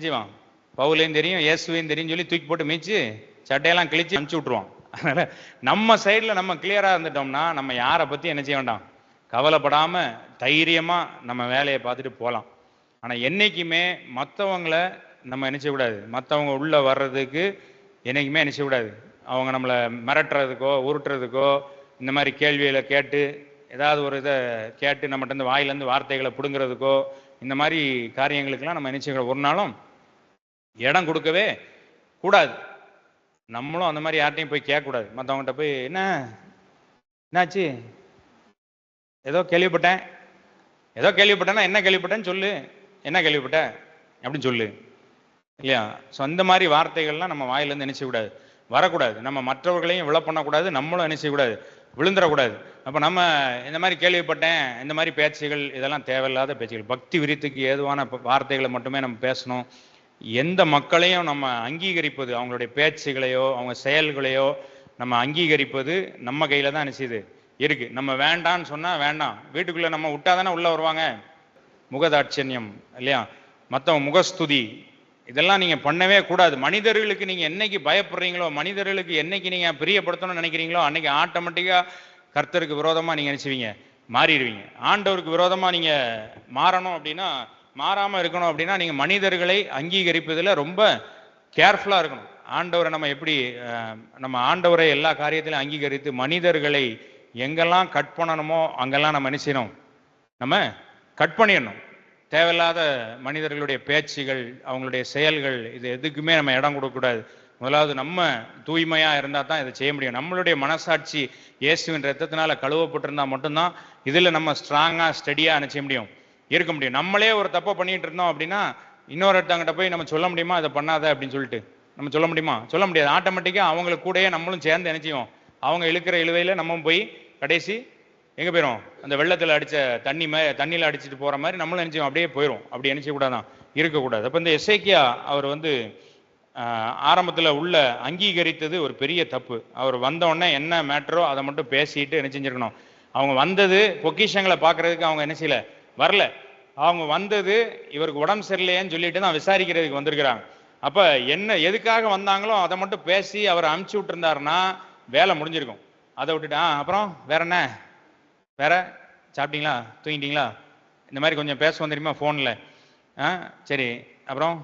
செய்வான், பவுலையும் தெரியும் இயேசுவையும் தெரியும் சொல்லி தூக்கி போட்டு மீச்சு சட்டையெல்லாம் கிழிச்சு அனுப்பிச்சு விட்ருவான். அதனால நம்ம சைடில் நம்ம கிளியராக இருந்துட்டோம்னா நம்ம யாரை பற்றி என்ன செய்ய வேண்டாம், கவலைப்படாமல் தைரியமாக நம்ம வேலையை பார்த்துட்டு போகலாம். ஆனால் என்றைக்குமே மற்றவங்களை நம்ம என்ன செய்யக்கூடாது, மற்றவங்க உள்ளே வர்றதுக்கு என்றைக்குமே என்ன செய்யக்கூடாது, அவங்க நம்மளை மிரட்டுறதுக்கோ உருட்டுறதுக்கோ இந்த மாதிரி கேள்விகளை கேட்டு ஏதாவது ஒரு இதை கேட்டு நம்மகிட்ட இந்த வாயிலேருந்து வார்த்தைகளை பிடுங்கிறதுக்கோ இந்த மாதிரி காரியங்களுக்கெல்லாம் நம்ம என்ன செய்யக்கூடாது, ஒரு நாளும் இடம் கொடுக்கவே கூடாது. நம்மளும் அந்த மாதிரி யார்ட்டையும் போய் கேட்கக்கூடாது. மற்றவங்ககிட்ட போய் என்னாச்சு, ஏதோ கேள்விப்பட்டேன்னா என்ன கேள்விப்பட்டேன்னு சொல்லு, என்ன கேள்விப்பட்ட அப்படின்னு சொல்லு இல்லையா. ஸோ அந்த மாதிரி வார்த்தைகள்லாம் நம்ம வாயிலேருந்து நினைச்சக்கூடாது. வரக்கூடாது. நம்ம மற்றவர்களையும் விழ பண்ணக்கூடாது, நம்மளும் என்ன செய்யக்கூடாது, விழுந்துடக்கூடாது. அப்போ நம்ம இந்த மாதிரி கேள்விப்பட்டேன், இந்த மாதிரி பேச்சுகள் இதெல்லாம் தேவையில்லாத பேச்சுகள். பக்தி விருத்திக்கு ஏதுவான வார்த்தைகளை மட்டுமே நம்ம பேசணும். எந்த மக்களையும் நம்ம அங்கீகரிப்பது, அவங்களுடைய பேச்சுகளையோ அவங்க செயல்களையோ நம்ம அங்கீகரிப்பது நம்ம கையில தான் நினைச்சது இருக்கு. நம்ம வேண்டான்னு சொன்னா வேண்டாம், வீட்டுக்குள்ள நம்ம விட்டாதானே உள்ள வருவாங்க. முகதாட்சண்யம் இல்லையா, மற்றவங்க முகஸ்துதி, இதெல்லாம் நீங்க பண்ணவே கூடாது. மனிதர்களுக்கு நீங்க என்னைக்கு பயப்படுறீங்களோ, மனிதர்களுக்கு என்னைக்கு நீங்க பிரியப்படுத்தணும்னு நினைக்கிறீங்களோ, அன்னைக்கு ஆட்டோமேட்டிக்கா கர்த்தருக்கு விரோதமா நீங்க நினைச்சுவீங்க, மாறிடுவீங்க. ஆண்டவருக்கு விரோதமா நீங்க மாறணும் அப்படின்னா, மாறாம இருக்கணும் அப்படின்னா, நீங்க மனிதர்களை அங்கீகரிப்பதில் ரொம்ப கேர்ஃபுல்லா இருக்கணும். ஆண்டவரை நம்ம எப்படி நம்ம ஆண்டவரை எல்லா காரியத்திலும் அங்கீகரித்து மனிதர்களை எங்கெல்லாம் கட் பண்ணணுமோ அங்கெல்லாம் நம்ம என்ன செய்யணும், நம்ம கட் பண்ணிடணும். தேவையில்லாத மனிதர்களுடைய பேச்சுகள், அவங்களுடைய செயல்கள், இது எதுக்குமே நம்ம இடம் கொடுக்கக்கூடாது. முதலாவது நம்ம தூய்மையா இருந்தா தான் இதை செய்ய முடியும். நம்மளுடைய மனசாட்சி இயேசுவின் ரத்தத்தினால கழுவப்பட்டிருந்தா மட்டும்தான் இதுல நம்ம ஸ்ட்ராங்கா ஸ்டடியா செய்ய முடியும், இருக்க முடியும். நம்மளே ஒரு தப்பை பண்ணிட்டு இருந்தோம் அப்படின்னா இன்னொருத்தவங்கிட்ட போய் நம்ம சொல்ல முடியுமா அதை பண்ணாத அப்படின்னு சொல்லிட்டு நம்ம சொல்ல முடியுமா? சொல்ல முடியாது. ஆட்டோமேட்டிக்கா அவங்களுக்கு கூடயே நம்மளும் சேர்ந்து நினைச்சியும் அவங்க இழுக்கிற இழுவையில நம்ம போய் கடைசி எங்க போயிடும், அந்த வெள்ளத்தில் அடிச்ச தண்ணியில் அடிச்சுட்டு போற மாதிரி நம்மளும் நினைச்சோம் அப்படியே போயிடும். அப்படி நினைச்ச கூடாதான், இருக்கக்கூடாது. அப்ப இந்த எசேக்கியா அவர் ஆரம்பத்துல உள்ள அங்கீகரித்தது ஒரு பெரிய தப்பு. அவர் வந்த உடனே என்ன மேட்டரோ அதை மட்டும் பேசிட்டு என்ன செஞ்சிருக்கணும். அவங்க வந்தது பொக்கிஷங்களை பார்க்கறதுக்கு அவங்க என்ன செய்யல, வரல. அவங்க வந்தது இவருக்கு உடம்பு சரியில்லையேன்னு சொல்லிட்டு தான் விசாரிக்கிறதுக்கு வந்திருக்கிறாங்க. அப்ப என்ன எதுக்காக வந்தாங்களோ அதை மட்டும் பேசி அவர் அனுப்பிச்சு விட்டுருந்தாருன்னா வேலை முடிஞ்சிருக்கும். அதை விட்டுட்டு அப்புறம் வேற என்ன, வேற சாப்பிட்டீங்களா, தூங்கிட்டீங்களா, இந்த மாதிரி கொஞ்சம் பேசுவோம் தெரியுமா ஃபோனில். சரி அப்புறம்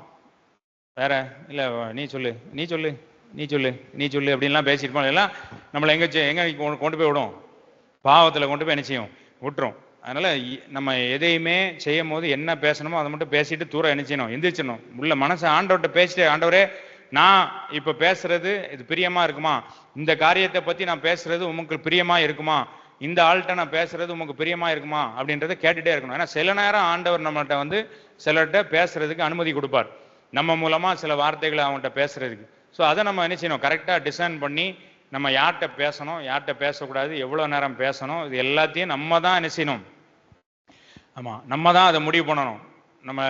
வேற இல்லை, நீ சொல்லு நீ சொல்லு நீ சொல்லு நீ சொல்லு அப்படின்லாம் பேசியிருப்போம். எல்லாம் நம்மளை எங்கே கொண்டு போய் விடும், பாவத்தில் கொண்டு போய் என்ன செய்யும், விட்டுரும். அதனால நம்ம எதையுமே செய்யும் போது என்ன பேசணுமோ அதை மட்டும் பேசிட்டு தூரம் என்ன செய்யணும், எந்திரிச்சிடணும். உள்ள மனசை ஆண்டவர்கிட்ட பேசிட்டு, ஆண்டவரே நான் இப்போ பேசுறது இது பிரியமா இருக்குமா, இந்த காரியத்தை பற்றி நான் பேசுறது உமக்கு பிரியமா இருக்குமா, இந்த ஆள்கிட்ட நான் பேசுறது உமக்கு பிரியமா இருக்குமா அப்படின்றத கேட்டுட்டே இருக்கணும். ஏன்னா சில நேரம் ஆண்டவர் நம்மகிட்ட சிலர்கிட்ட பேசுறதுக்கு அனுமதி கொடுப்பார், நம்ம மூலமா சில வார்த்தைகளை அவங்கள்ட்ட பேசுறதுக்கு. ஸோ அதை நம்ம என்ன செய்யணும், கரெக்டாக டிசைன் பண்ணி நம்ம யார்கிட்ட பேசணும், யார்கிட்ட பேசக்கூடாது, எவ்வளோ நேரம் பேசணும், இது எல்லாத்தையும் நம்ம தான் என்ன செய்யணும். ஆமாம், நம்ம தான் அதை முடிவு பண்ணணும். நம்ம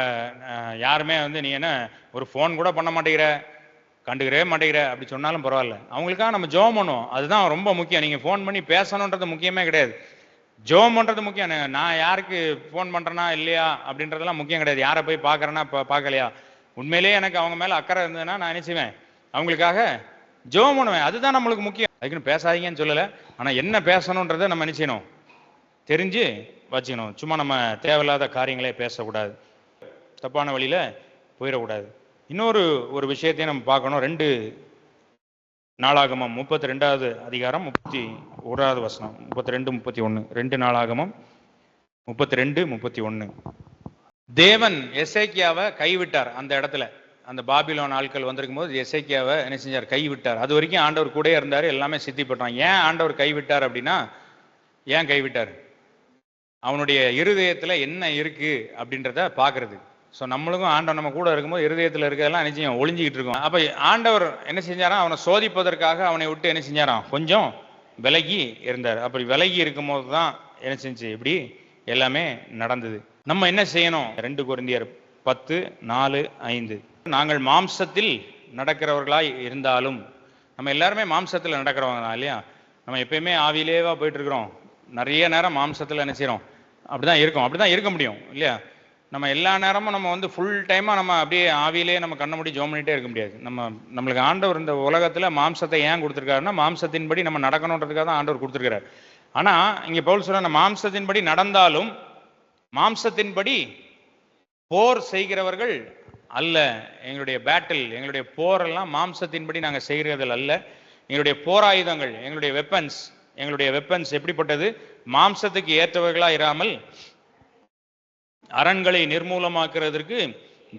யாருமே நீ என்ன ஒரு ஃபோன் கூட பண்ண மாட்டேங்கிற, கண்டுக்கிறவே மாட்டேங்கிற அப்படி சொன்னாலும் பரவாயில்ல, அவங்களுக்காக நம்ம ஜெபம் பண்ணுவோம். அதுதான் ரொம்ப முக்கியம். நீங்கள் ஃபோன் பண்ணி பேசணுன்றது முக்கியமே கிடையாது, ஜெபம் பண்ணுறது முக்கியம். நான் யாருக்கு ஃபோன் பண்ணுறேன்னா இல்லையா அப்படின்றதெல்லாம் முக்கியம் கிடையாது. யாரை போய் பார்க்குறேன்னா பார்க்கலையா, உண்மையிலேயே எனக்கு அவங்க மேலே அக்கறை இருந்ததுன்னா நான் என்ன செய்வேன், அவங்களுக்காக ஜெபம் பண்ணுவேன். அதுதான் நம்மளுக்கு முக்கியம். அதுக்குன்னு பேசாதீங்கன்னு சொல்லலை, ஆனால் என்ன பேசணுன்றதை நம்ம என்ன செய்யணும், தெரிஞ்சு வச்சுக்கணும். சும்மா நம்ம தேவையில்லாத காரியங்களே பேசக்கூடாது, தப்பான வழியில் போயிடக்கூடாது. ஒரு விஷயத்தையும் நம்ம பார்க்கணும். 2 நாளாகமம் 32வது அதிகாரம் 31வது வசனம், 32, 31. 2 நாளாகமம் 32, 31. தேவன் எசேக்கியாவை கைவிட்டார். அந்த இடத்துல அந்த பாபிலோன் ஆட்கள் வந்திருக்கும் போது எசேக்கியாவை என்ன செஞ்சார், கைவிட்டார். அது வரைக்கும் ஆண்டவர் கூட இருந்தார், எல்லாமே சித்திப்பட்டான். ஏன் ஆண்டவர் கைவிட்டார் அப்படின்னா, ஏன் கைவிட்டார், அவனுடைய இருதயத்துல என்ன இருக்கு அப்படின்றத பாக்குறது. ஸோ நம்மளுக்கும் ஆண்டவர் நம்ம கூட இருக்கும்போது இருதயத்தில் இருக்கிறதெல்லாம் நிச்சயம் ஒளிஞ்சிக்கிட்டு இருக்கும். அப்போ ஆண்டவர் என்ன செஞ்சாராம், அவனை சோதிப்பதற்காக அவனை விட்டு என்ன செஞ்சாராம், கொஞ்சம் விலகி இருந்தார். அப்படி விலகி இருக்கும் போது தான் என்ன செஞ்சு இப்படி எல்லாமே நடந்தது. நம்ம என்ன செய்யணும், 2 கொரிந்தியர் 10:4-5. நாங்கள் மாம்சத்தில் நடக்கிறவர்களாய் இருந்தாலும், நம்ம எல்லாருமே மாம்சத்தில் நடக்கிறவங்க தான் இல்லையா. நம்ம எப்பயுமே ஆவியிலேவா போயிட்டு இருக்கிறோம், நிறைய நேரம் மாம்சத்தில் என்ன செய்யறோம், அப்படிதான் இருக்கும், அப்படிதான் இருக்க முடியும் இல்லையா. நம்ம எல்லா நேரமும் நம்ம ஃபுல் டைமாக நம்ம அப்படியே ஆவியிலே நம்ம கண்ண மூடி ஜெபம் பண்ணிட்டே இருக்க முடியாது. நம்மளுக்கு ஆண்டவர் இந்த உலகத்தில் மாம்சத்தை ஏன் கொடுத்துருக்காருன்னா, மாம்சத்தின்படி நம்ம நடக்கணுன்றதுக்காக தான் ஆண்டவர் கொடுத்துருக்கிறார். ஆனால் இங்கே பவுல் சொல்ற, மாம்சத்தின்படி நடந்தாலும் மாம்சத்தின்படி போர் செய்கிறவர்கள் அல்ல. எங்களுடைய பேட்டில், எங்களுடைய போரெல்லாம் மாம்சத்தின்படி நாங்கள் செய்கிறதில் அல்ல. எங்களுடைய போராயுதங்கள், எங்களுடைய வெப்பன்ஸ் எப்படிப்பட்டது, மாம்சத்துக்கு ஏற்றவர்களா இராமல் அரண்களை நிர்மூலமாக்குறதற்கு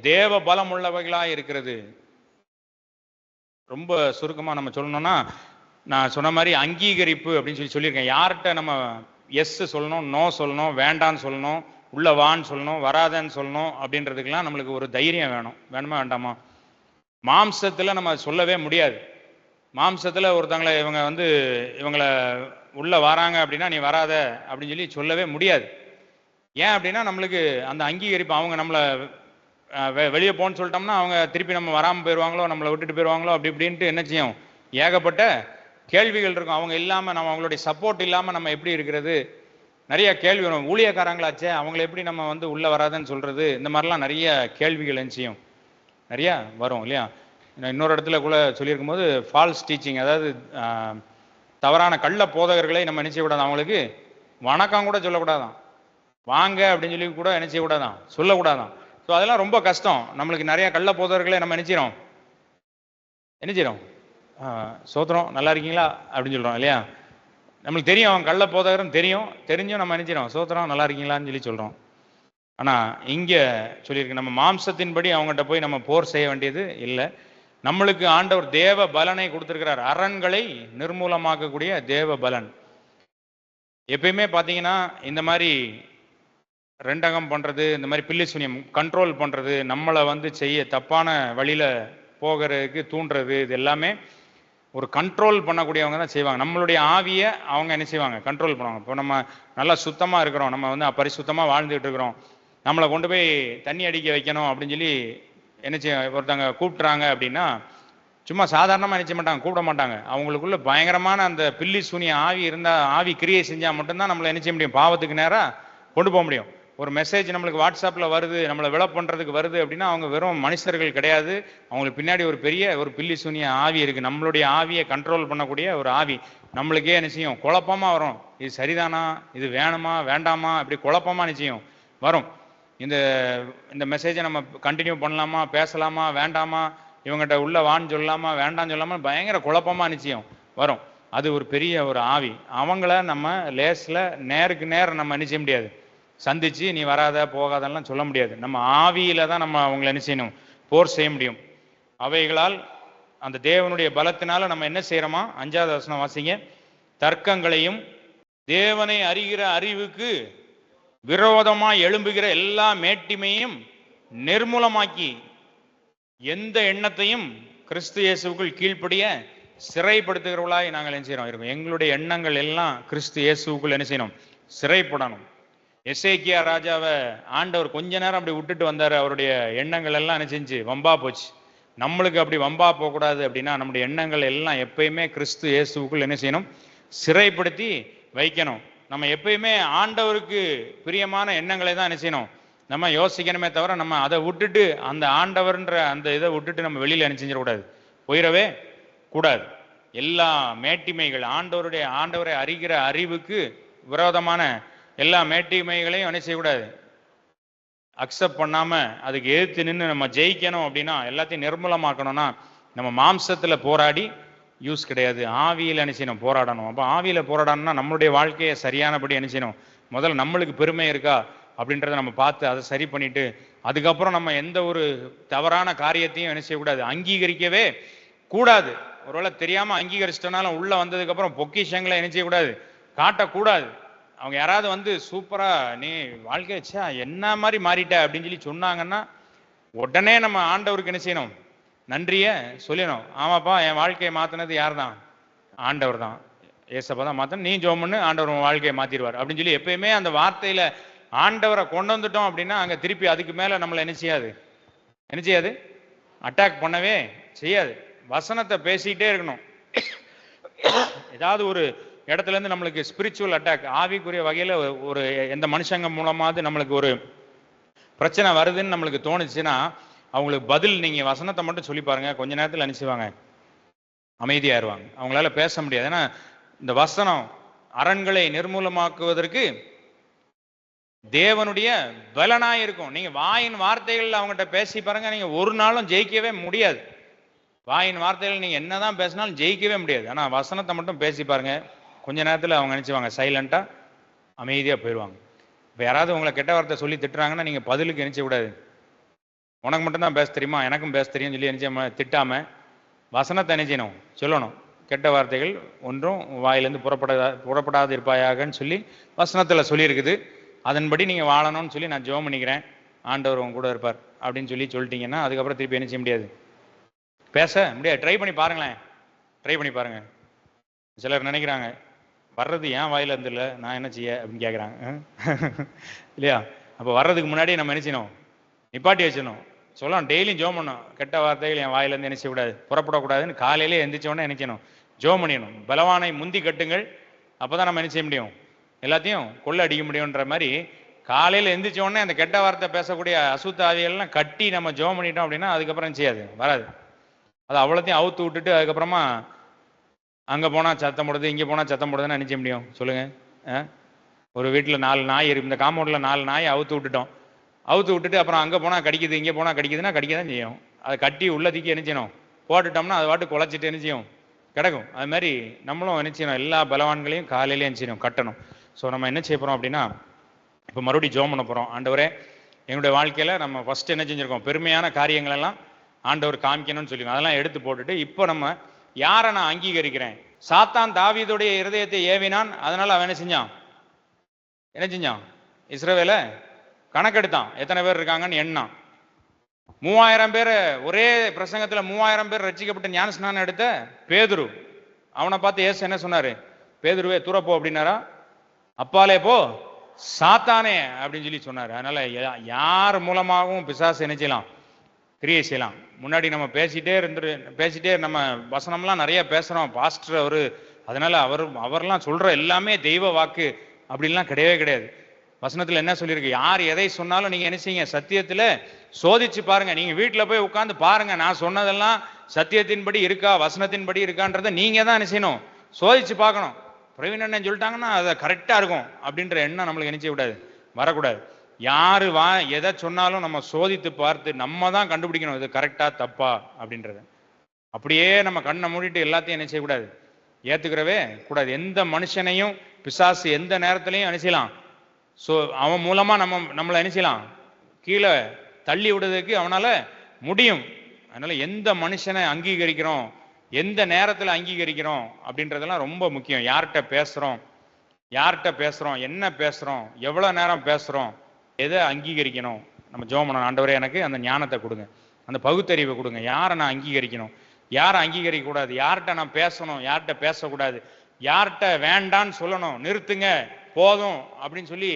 தேவ பலம் உள்ளவைகளா இருக்கிறது. ரொம்ப சுருக்கமா நம்ம சொல்லணும்னா, நான் சொன்ன மாதிரி அங்கீகரிப்பு அப்படின்னு சொல்லியிருக்கேன். யார்கிட்ட நம்ம எஸ் சொல்லணும், நோ சொல்லணும், வேண்டான்னு சொல்லணும், உள்ள வான்னு சொல்லணும், வராதன்னு சொல்லணும் அப்படின்றதுக்கெல்லாம் நம்மளுக்கு ஒரு தைரியம் வேணும். வேணுமா வேண்டாமா? மாம்சத்துல நம்ம சொல்லவே முடியாது. மாம்சத்தில் ஒருத்தங்களை இவங்க வந்து இவங்களை உள்ள வராங்க அப்படின்னா நீ வராத அப்படின்னு சொல்லி சொல்லவே முடியாது. ஏன் அப்படின்னா நம்மளுக்கு அந்த அங்கீகரிப்பு, அவங்க நம்மளை வெளியே போன்னு சொல்லிட்டோம்னா அவங்க திருப்பி நம்ம வராமல் போயிடுவாங்களோ, நம்மளை விட்டுட்டு போயிடுவாங்களோ, அப்படி இப்படின்ட்டு என்ன செய்யும், ஏகப்பட்ட கேள்விகள் இருக்கும். அவங்க இல்லாமல் நம்ம, அவங்களுடைய சப்போர்ட் இல்லாமல் நம்ம எப்படி இருக்கிறது, நிறைய கேள்வி வரும். ஊழியக்காரங்களாச்சே அவங்கள எப்படி நம்ம வந்து உள்ள வராதுன்னு சொல்றது, இந்த மாதிரிலாம் நிறைய கேள்விகள் என்ன செய்யும், நிறைய வரும் இல்லையா. இன்னொரு இடத்துல கூட சொல்லியிருக்கும் போது ஃபால்ஸ் டீச்சிங், அதாவது தவறான கள்ள போதகர்களை நம்ம என்ன செய்யக்கூடாது, அவங்களுக்கு வணக்கம் கூட சொல்லக்கூடாதான், வாங்க அப்படின்னு சொல்லி கூட என்ன செய்யக்கூடாதான், சொல்லக்கூடாதான். ஸோ அதெல்லாம் ரொம்ப கஷ்டம். நம்மளுக்கு நிறைய கள்ள போதகர்களை நம்ம என்ன செய்யறோம் சோத்திரம் நல்லா இருக்கீங்களா அப்படின்னு சொல்றோம் இல்லையா. நம்மளுக்கு தெரியும் அவன் கள்ள போதகரும் தெரிஞ்சும் நம்ம என்ன செய்யறோம், சோத்திரம் நல்லா இருக்கீங்களான்னு சொல்லி சொல்றோம். ஆனா இங்க சொல்லியிருக்கு, நம்ம மாம்சத்தின்படி அவங்ககிட்ட போய் நம்ம போர் செய்ய வேண்டியது இல்லை. நம்மளுக்கு ஆண்டவர் தேவ பலனை கொடுத்திருக்கிறார், அரண்களை நிர்மூலமாக்கக்கூடிய தேவ பலன். எப்பயுமே பார்த்தீங்கன்னா இந்த மாதிரி ரெண்டகம் பண்றது, இந்த மாதிரி பில்லி சூனியம் கண்ட்ரோல் பண்றது, நம்மளை வந்து செய்ய தப்பான வழியில போகிறதுக்கு தூண்டுறது, இது எல்லாமே ஒரு கண்ட்ரோல் பண்ணக்கூடியவங்க தான் செய்வாங்க. நம்மளுடைய ஆவியை அவங்க என்ன செய்வாங்க, கண்ட்ரோல் பண்ணுவாங்க. இப்போ நம்ம நல்லா சுத்தமா இருக்கிறோம், நம்ம வந்து பரிசுத்தமா வாழ்ந்துட்டு இருக்கிறோம், நம்மளை கொண்டு போய் தண்ணி அடிக்க வைக்கணும் அப்படின்னு சொல்லி என்ன செய்ய ஒருத்தவங்க கூப்பிட்றாங்க அப்படின்னா சும்மா சாதாரணமாக நினைச்ச மாட்டாங்க, கூப்பிட மாட்டாங்க. அவங்களுக்குள்ள பயங்கரமான அந்த பில்லி சூனிய ஆவி இருந்தால், ஆவி கிரியை செஞ்சால் மட்டும்தான் நம்மளை என்ன செய்ய முடியும், பாவத்துக்கு நேராக கொண்டு போக முடியும். ஒரு மெசேஜ் நம்மளுக்கு வாட்ஸ்அப்பில் வருது, நம்மளை விளை பண்ணுறதுக்கு வருது அப்படின்னா அவங்க வெறும் மனுஷர்கள் கிடையாது, அவங்களுக்கு பின்னாடி ஒரு பெரிய ஒரு பில்லி சூனிய ஆவி இருக்குது. நம்மளுடைய ஆவியை கண்ட்ரோல் பண்ணக்கூடிய ஒரு ஆவி. நம்மளுக்கே என்ன செய்யும், குழப்பமாக வரும், இது சரிதானா, இது வேணுமா வேண்டாமா, இப்படி குழப்பமாக நிச்சயம் வரும். இந்த மெசேஜை நம்ம கண்டினியூ பண்ணலாமா, பேசலாமா வேண்டாமா, இவங்ககிட்ட உள்ள வான்னு சொல்லலாமா வேண்டான்னு சொல்லாமா, பயங்கர குழப்பமா நிச்சயம் வரும். அது ஒரு பெரிய ஒரு ஆவி. அவங்கள நம்ம லேஸ்ல நேருக்கு நேர் நம்ம என்ன செய்ய முடியாது, சந்திச்சு நீ வராத போகாதெல்லாம் சொல்ல முடியாது. நம்ம ஆவியில தான் நம்ம அவங்களை என்ன செய்யணும், போர் செய்ய முடியும். அவைகளால் அந்த தேவனுடைய பலத்தினால நம்ம என்ன செய்யறோமா, 5வது வசனம் வாசிங்க. தர்க்கங்களையும் தேவனை அறிகிற அறிவுக்கு விரோதமா எழும்புகிற எல்லா மேட்டிமையும் நிர்மூலமாக்கி எந்த எண்ணத்தையும் கிறிஸ்து இயேசுக்குள் கீழ்ப்படிய சிறைப்படுத்துகிறவர்களாய் நாங்கள் என்ன செய்யறோம் இருக்கோம். எங்களுடைய எண்ணங்கள் எல்லாம் கிறிஸ்து இயேசுக்குள் என்ன செய்யணும், சிறைப்படணும். எசேக்கியா ராஜாவை ஆண்டவர் கொஞ்ச நேரம் அப்படி விட்டுட்டு வந்தாரு, அவருடைய எண்ணங்கள் எல்லாம் என்ன செஞ்சு வம்பா போச்சு. நம்மளுக்கு அப்படி வம்பா போகக்கூடாது அப்படின்னா நம்முடைய எண்ணங்கள் எல்லாம் எப்பயுமே கிறிஸ்து இயேசுக்குள் என்ன செய்யணும், சிறைப்படுத்தி வைக்கணும். நம்ம எப்பயுமே ஆண்டவருக்கு பிரியமான எண்ணங்களை தான் என்ன செய்யணும், நம்ம யோசிக்கணுமே தவிர நம்ம அதை விட்டுட்டு அந்த ஆண்டவர்ன்ற அந்த இதை விட்டுட்டு நம்ம வெளியில என்ன செஞ்சிடக்கூடாது, போயிடவே கூடாது. எல்லா மேட்டிமைகள், ஆண்டவரை அறிகிற அறிவுக்கு விரோதமான எல்லா மேட்டிமைகளையும் என்ன செய்யக்கூடாது, அக்செப்ட் பண்ணாம அதுக்கு எதிர்த்து நின்று நம்ம ஜெயிக்கணும் அப்படின்னா, எல்லாத்தையும் நிர்மூலமாக்கணும்னா நம்ம மாம்சத்துல போராடி யூஸ் கிடையாது, ஆவியில் என்ன செய்யணும், போராடணும். அப்போ ஆவியில போராடணும்னா நம்மளுடைய வாழ்க்கையை சரியானபடி என்ன செய்யணும், முதல்ல நம்மளுக்கு பெருமை இருக்கா அப்படின்றத நம்ம பார்த்து அதை சரி பண்ணிட்டு அதுக்கப்புறம் நம்ம எந்த ஒரு தவறான காரியத்தையும் என்ன செய்யக்கூடாது, அங்கீகரிக்கவே கூடாது. ஒருவேளை தெரியாம அங்கீகரிச்சிட்டனாலும் உள்ள வந்ததுக்கு அப்புறம் பொக்கிஷங்களை என்ன செய்யக்கூடாது, காட்டக்கூடாது. அவங்க யாராவது வந்து சூப்பரா நீ வாழ்க்கை வச்சா என்ன மாதிரி மாறிட்ட அப்படின்னு சொல்லி சொன்னாங்கன்னா உடனே நம்ம ஆண்டவருக்கு என்ன செய்யணும், நன்றிய சொல்லணும். ஆமாப்பா என் வாழ்க்கையை மாத்தினது யார் தான், ஆண்டவர் தான், ஏசப்பா தான் மாத்தணும், நீ ஜெபம் பண்ணு ஆண்டவர் உன் வாழ்க்கையை மாத்திடுவார் அப்படின்னு சொல்லி எப்பயுமே அந்த வார்த்தையில ஆண்டவரை கொண்டு வந்துட்டோம் அப்படின்னா அங்க திருப்பி அதுக்கு மேல நம்மளை என்ன செய்யாது அட்டாக் பண்ணவே செய்யாது. வசனத்தை பேசிக்கிட்டே இருக்கணும். ஏதாவது ஒரு இடத்துல இருந்து நம்மளுக்கு ஸ்பிரிச்சுவல் அட்டாக், ஆவிக்குரிய வகையில ஒரு எந்த மனுஷங்க மூலமாவது நம்மளுக்கு ஒரு பிரச்சனை வருதுன்னு நம்மளுக்கு தோணுச்சுன்னா அவங்களுக்கு பதில் நீங்க வசனத்தை மட்டும் சொல்லி பாருங்க, கொஞ்ச நேரத்தில் நினைச்சுவாங்க அமைதியாயிருவாங்க, அவங்களால பேச முடியாது. ஏன்னா இந்த வசனம் அரண்களை நிர்மூலமாக்குவதற்கு தேவனுடைய பலனாய் இருக்கும். நீங்க வாயின் வார்த்தைகள் அவங்ககிட்ட பேசி பாருங்க, நீங்க ஒரு நாளும் ஜெயிக்கவே முடியாது. வாயின் வார்த்தைகள் நீங்க என்னதான் பேசினாலும் ஜெயிக்கவே முடியாது. ஆனா வசனத்தை மட்டும் பேசி பாருங்க, கொஞ்ச நேரத்தில் அவங்க நினைச்சுவாங்க சைலண்டா அமைதியா போயிடுவாங்க. இப்போ யாராவது உங்களை கெட்ட வார்த்தை சொல்லி திட்டுறாங்கன்னா நீங்க பதிலுக்கு நினைச்ச கூடாது, உனக்கு மட்டும்தான் பேச தெரியுமா எனக்கும் பேச தெரியும் சொல்லி நினைச்ச திட்டாம வசனத்தை நினைச்சணும் சொல்லணும். கெட்ட வார்த்தைகள் ஒன்றும் வாயிலிருந்து புறப்படாது இருப்பாயாகன்னு சொல்லி வசனத்தில் சொல்லியிருக்குது. அதன்படி நீங்கள் வாழணும்னு சொல்லி நான் ஜெபம் பண்ணிக்கிறேன், ஆண்டவர் உங்க கூட இருப்பார் அப்படின்னு சொல்லிட்டீங்கன்னா அதுக்கப்புறம் திருப்பி என்ன செய்ய முடியாது, பேச முடியாது. ட்ரை பண்ணி பாருங்களேன், ட்ரை பண்ணி பாருங்க. சிலர் நினைக்கிறாங்க வர்றது ஏன் வாயில இருந்து இல்லை, நான் என்ன செய்ய அப்படின்னு கேட்குறாங்க. இல்லையா? அப்போ வர்றதுக்கு முன்னாடி நம்ம என்ன செய்யணும்? நிப்பாட்டி வச்சிடணும். சொல்லணும், டெய்லியும் ஜோம் பண்ணணும். கெட்ட வார்த்தைகள் என் வாயிலேருந்து என்ன செய்யக்கூடாது, புறப்படக்கூடாதுன்னு காலையிலே எந்திரிச்சோடனே என்ன செய்யணும்? ஜோம் பண்ணிடணும். பலவானை முந்தி கட்டுங்கள், அப்போ தான் நம்ம என்ன செய்ய முடியும்? எல்லாத்தையும் கொள்ள அடிக்க முடியுன்ற மாதிரி காலையில் எந்திரிச்ச உடனே அந்த கெட்ட வார்த்தை பேசக்கூடிய அசுத்த ஆவிகள்லாம் கட்டி நம்ம ஜோம் பண்ணிட்டோம் அப்படின்னா அதுக்கப்புறம் என்ன செய்யாது, வராது. அது அவ்வளோத்தையும் அவுத்து விட்டுட்டு அதுக்கப்புறமா அங்கே போனால் சத்தம் போடுது, இங்கே போனால் சத்தம் போடுதுன்னு நினைச்ச முடியும் சொல்லுங்கள்? ஒரு வீட்டில் 4 நாய் இருக்கு, இந்த காம்பவுண்டில் 4 நாயை அவுத்து விட்டுட்டோம். அவுத்து விட்டுட்டு அப்புறம் அங்கே போனால் கடிக்குது, இங்கே போனால் கடிக்குதுன்னா கடிக்க தான் செய்யும். அதை கட்டி உள்ளதுக்கு என்ன செய்யணும்? போட்டுட்டோம்னா அது பாட்டு குலைச்சிட்டு என்ன செய்யும்? கிடக்கும். அது மாதிரி நம்மளும் என்ன செய்யணும்? எல்லா பலவான்களையும் காலையிலே என்ன செய்யணும்? கட்டணும். ஸோ நம்ம என்ன செய்ய போகிறோம் அப்படின்னா, இப்போ மறுபடியும் ஜோம் பண்ண போகிறோம். ஆண்டவரே, எங்களுடைய வாழ்க்கையில் நம்ம ஃபஸ்ட்டு என்ன செஞ்சுருக்கோம்? பெருமையான காரியங்கள் எல்லாம் ஆண்டவர் காமிக்கணும்னு சொல்லிக்கணும். அதெல்லாம் எடுத்து போட்டுட்டு இப்போ நம்ம யாரை நான் அங்கீகரிக்கிறேன்? சாத்தான் தாவீதுடைய இருதயத்தை ஏவினான், அதனால அவன் என்ன செஞ்சான்? இஸ்ரவேலை கணக்கெடுத்தான், எத்தனை பேர் இருக்காங்கன்னு எண்ணான். 3000 பேர் ஒரே பிரசங்கத்தில் 3000 பேர் ரட்சிக்கப்பட்ட ஞானஸ்நானம் எடுத்த பேதுரு, அவனை பார்த்து இயேசு என்ன சொன்னாரு? பேதுருவே தூரப்போ அப்படின்னாரா? அப்பாலே போ சாத்தானே அப்படின்னு சொல்லி சொன்னார். அதனால யார் மூலமாகவும் பிசாசு என்ன செய்யலாம்? கிரியை செய்யலாம். முன்னாடி நம்ம பேசிட்டே நம்ம வசனம்லாம் நிறைய பேசுறோம். பாஸ்டர் அவரு, அதனால அவர்லாம் சொல்ற எல்லாமே தெய்வ வாக்கு அப்படின்லாம் கிடையவே கிடையாது. வசனத்துல என்ன சொல்லியிருக்கு? யார் எதை சொன்னாலும் நீங்க என்ன செய்யுங்க? சத்தியத்துல சோதிச்சு பாருங்க. நீங்க வீட்டுல போய் உட்கார்ந்து பாருங்க, நான் சொன்னதெல்லாம் சத்தியத்தின்படி இருக்கா, வசனத்தின்படி இருக்கான்றதை நீங்க தான் என்ன செய்யணும்? சோதிச்சு பார்க்கணும். பிரவீன் அண்ணன் சொல்லிட்டாங்கன்னா அதை கரெக்டா இருக்கும் அப்படின்ற எண்ணம் நம்மளுக்கு என்ன செய்யக்கூடாது? வரக்கூடாது. யாரு எதை சொன்னாலும் நம்ம சோதித்து பார்த்து நம்ம தான் கண்டுபிடிக்கணும், இது கரெக்டா தப்பா அப்படின்றத. அப்படியே நம்ம கண்ணை மூடிட்டு எல்லாத்தையும் என்ன செய்யக்கூடாது? ஏத்துக்கிறவே கூடாது. எந்த மனுஷனையும் பிசாசு எந்த நேரத்திலையும் என்ன செய்யலாம்? அவன் மூலமா நம்மளை என்ன செய்யலாம்? கீழே தள்ளி விடுறதுக்கு அவனால முடியும். அதனால எந்த மனுஷனை அங்கீகரிக்கிறோம், எந்த நேரத்தில் அங்கீகரிக்கிறோம் அப்படின்றதெல்லாம் ரொம்ப முக்கியம். யார்கிட்ட பேசுறோம், என்ன பேசுறோம், எவ்வளவு நேரம் பேசுறோம், எதை அங்கீகரிக்கணும். நம்ம ஜெபம் பண்ணணும், ஆண்டவரே எனக்கு அந்த ஞானத்தை கொடுங்க, அந்த பகுத்தறிவை கொடுங்க. யாரை நான் அங்கீகரிக்கணும், யாரை அங்கீகரிக்க கூடாது, யார்கிட்ட நான் பேசணும், யார்கிட்ட பேசக்கூடாது, யார்கிட்ட வேண்டான்னு சொல்லணும், நிறுத்துங்க போதும் அப்படின்னு சொல்லி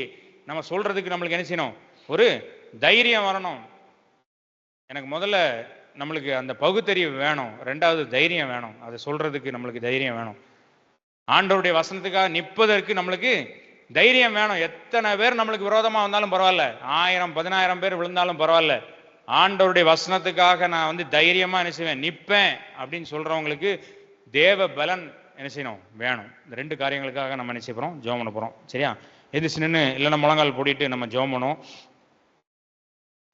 நம்ம சொல்றதுக்கு நம்மளுக்கு என்ன செய்யணும்? ஒரு தைரியம் வரணும். எனக்கு முதல்ல நம்மளுக்கு அந்த பகுத்தறிவு வேணும், ரெண்டாவது தைரியம் வேணும். அதை சொல்றதுக்கு நம்மளுக்கு தைரியம் வேணும். ஆண்டவருடைய வசனத்துக்காக நிற்பதற்கு நம்மளுக்கு தைரியம் வேணும். எத்தனை பேர் நம்மளுக்கு விரோதமா வந்தாலும் பரவாயில்ல, 1000 10,000 பேர் விழுந்தாலும் பரவாயில்ல, ஆண்டவருடைய வசனத்துக்காக நான் தைரியமா என்ன செய்வேன்? நிற்பேன் அப்படின்னு சொல்றவங்களுக்கு தேவ பலன் என்ன செய்யணும்? வேணும். இந்த 2 காரியங்களுக்காக நம்ம என்ன செய்ய போறோம்? ஜெபம் பண்ண போறோம். சரியா? எதிர்த்து நின்று இல்லைன்னா முழங்கால் போடிட்டு நம்ம ஜெபம் பண்ணுவோம்.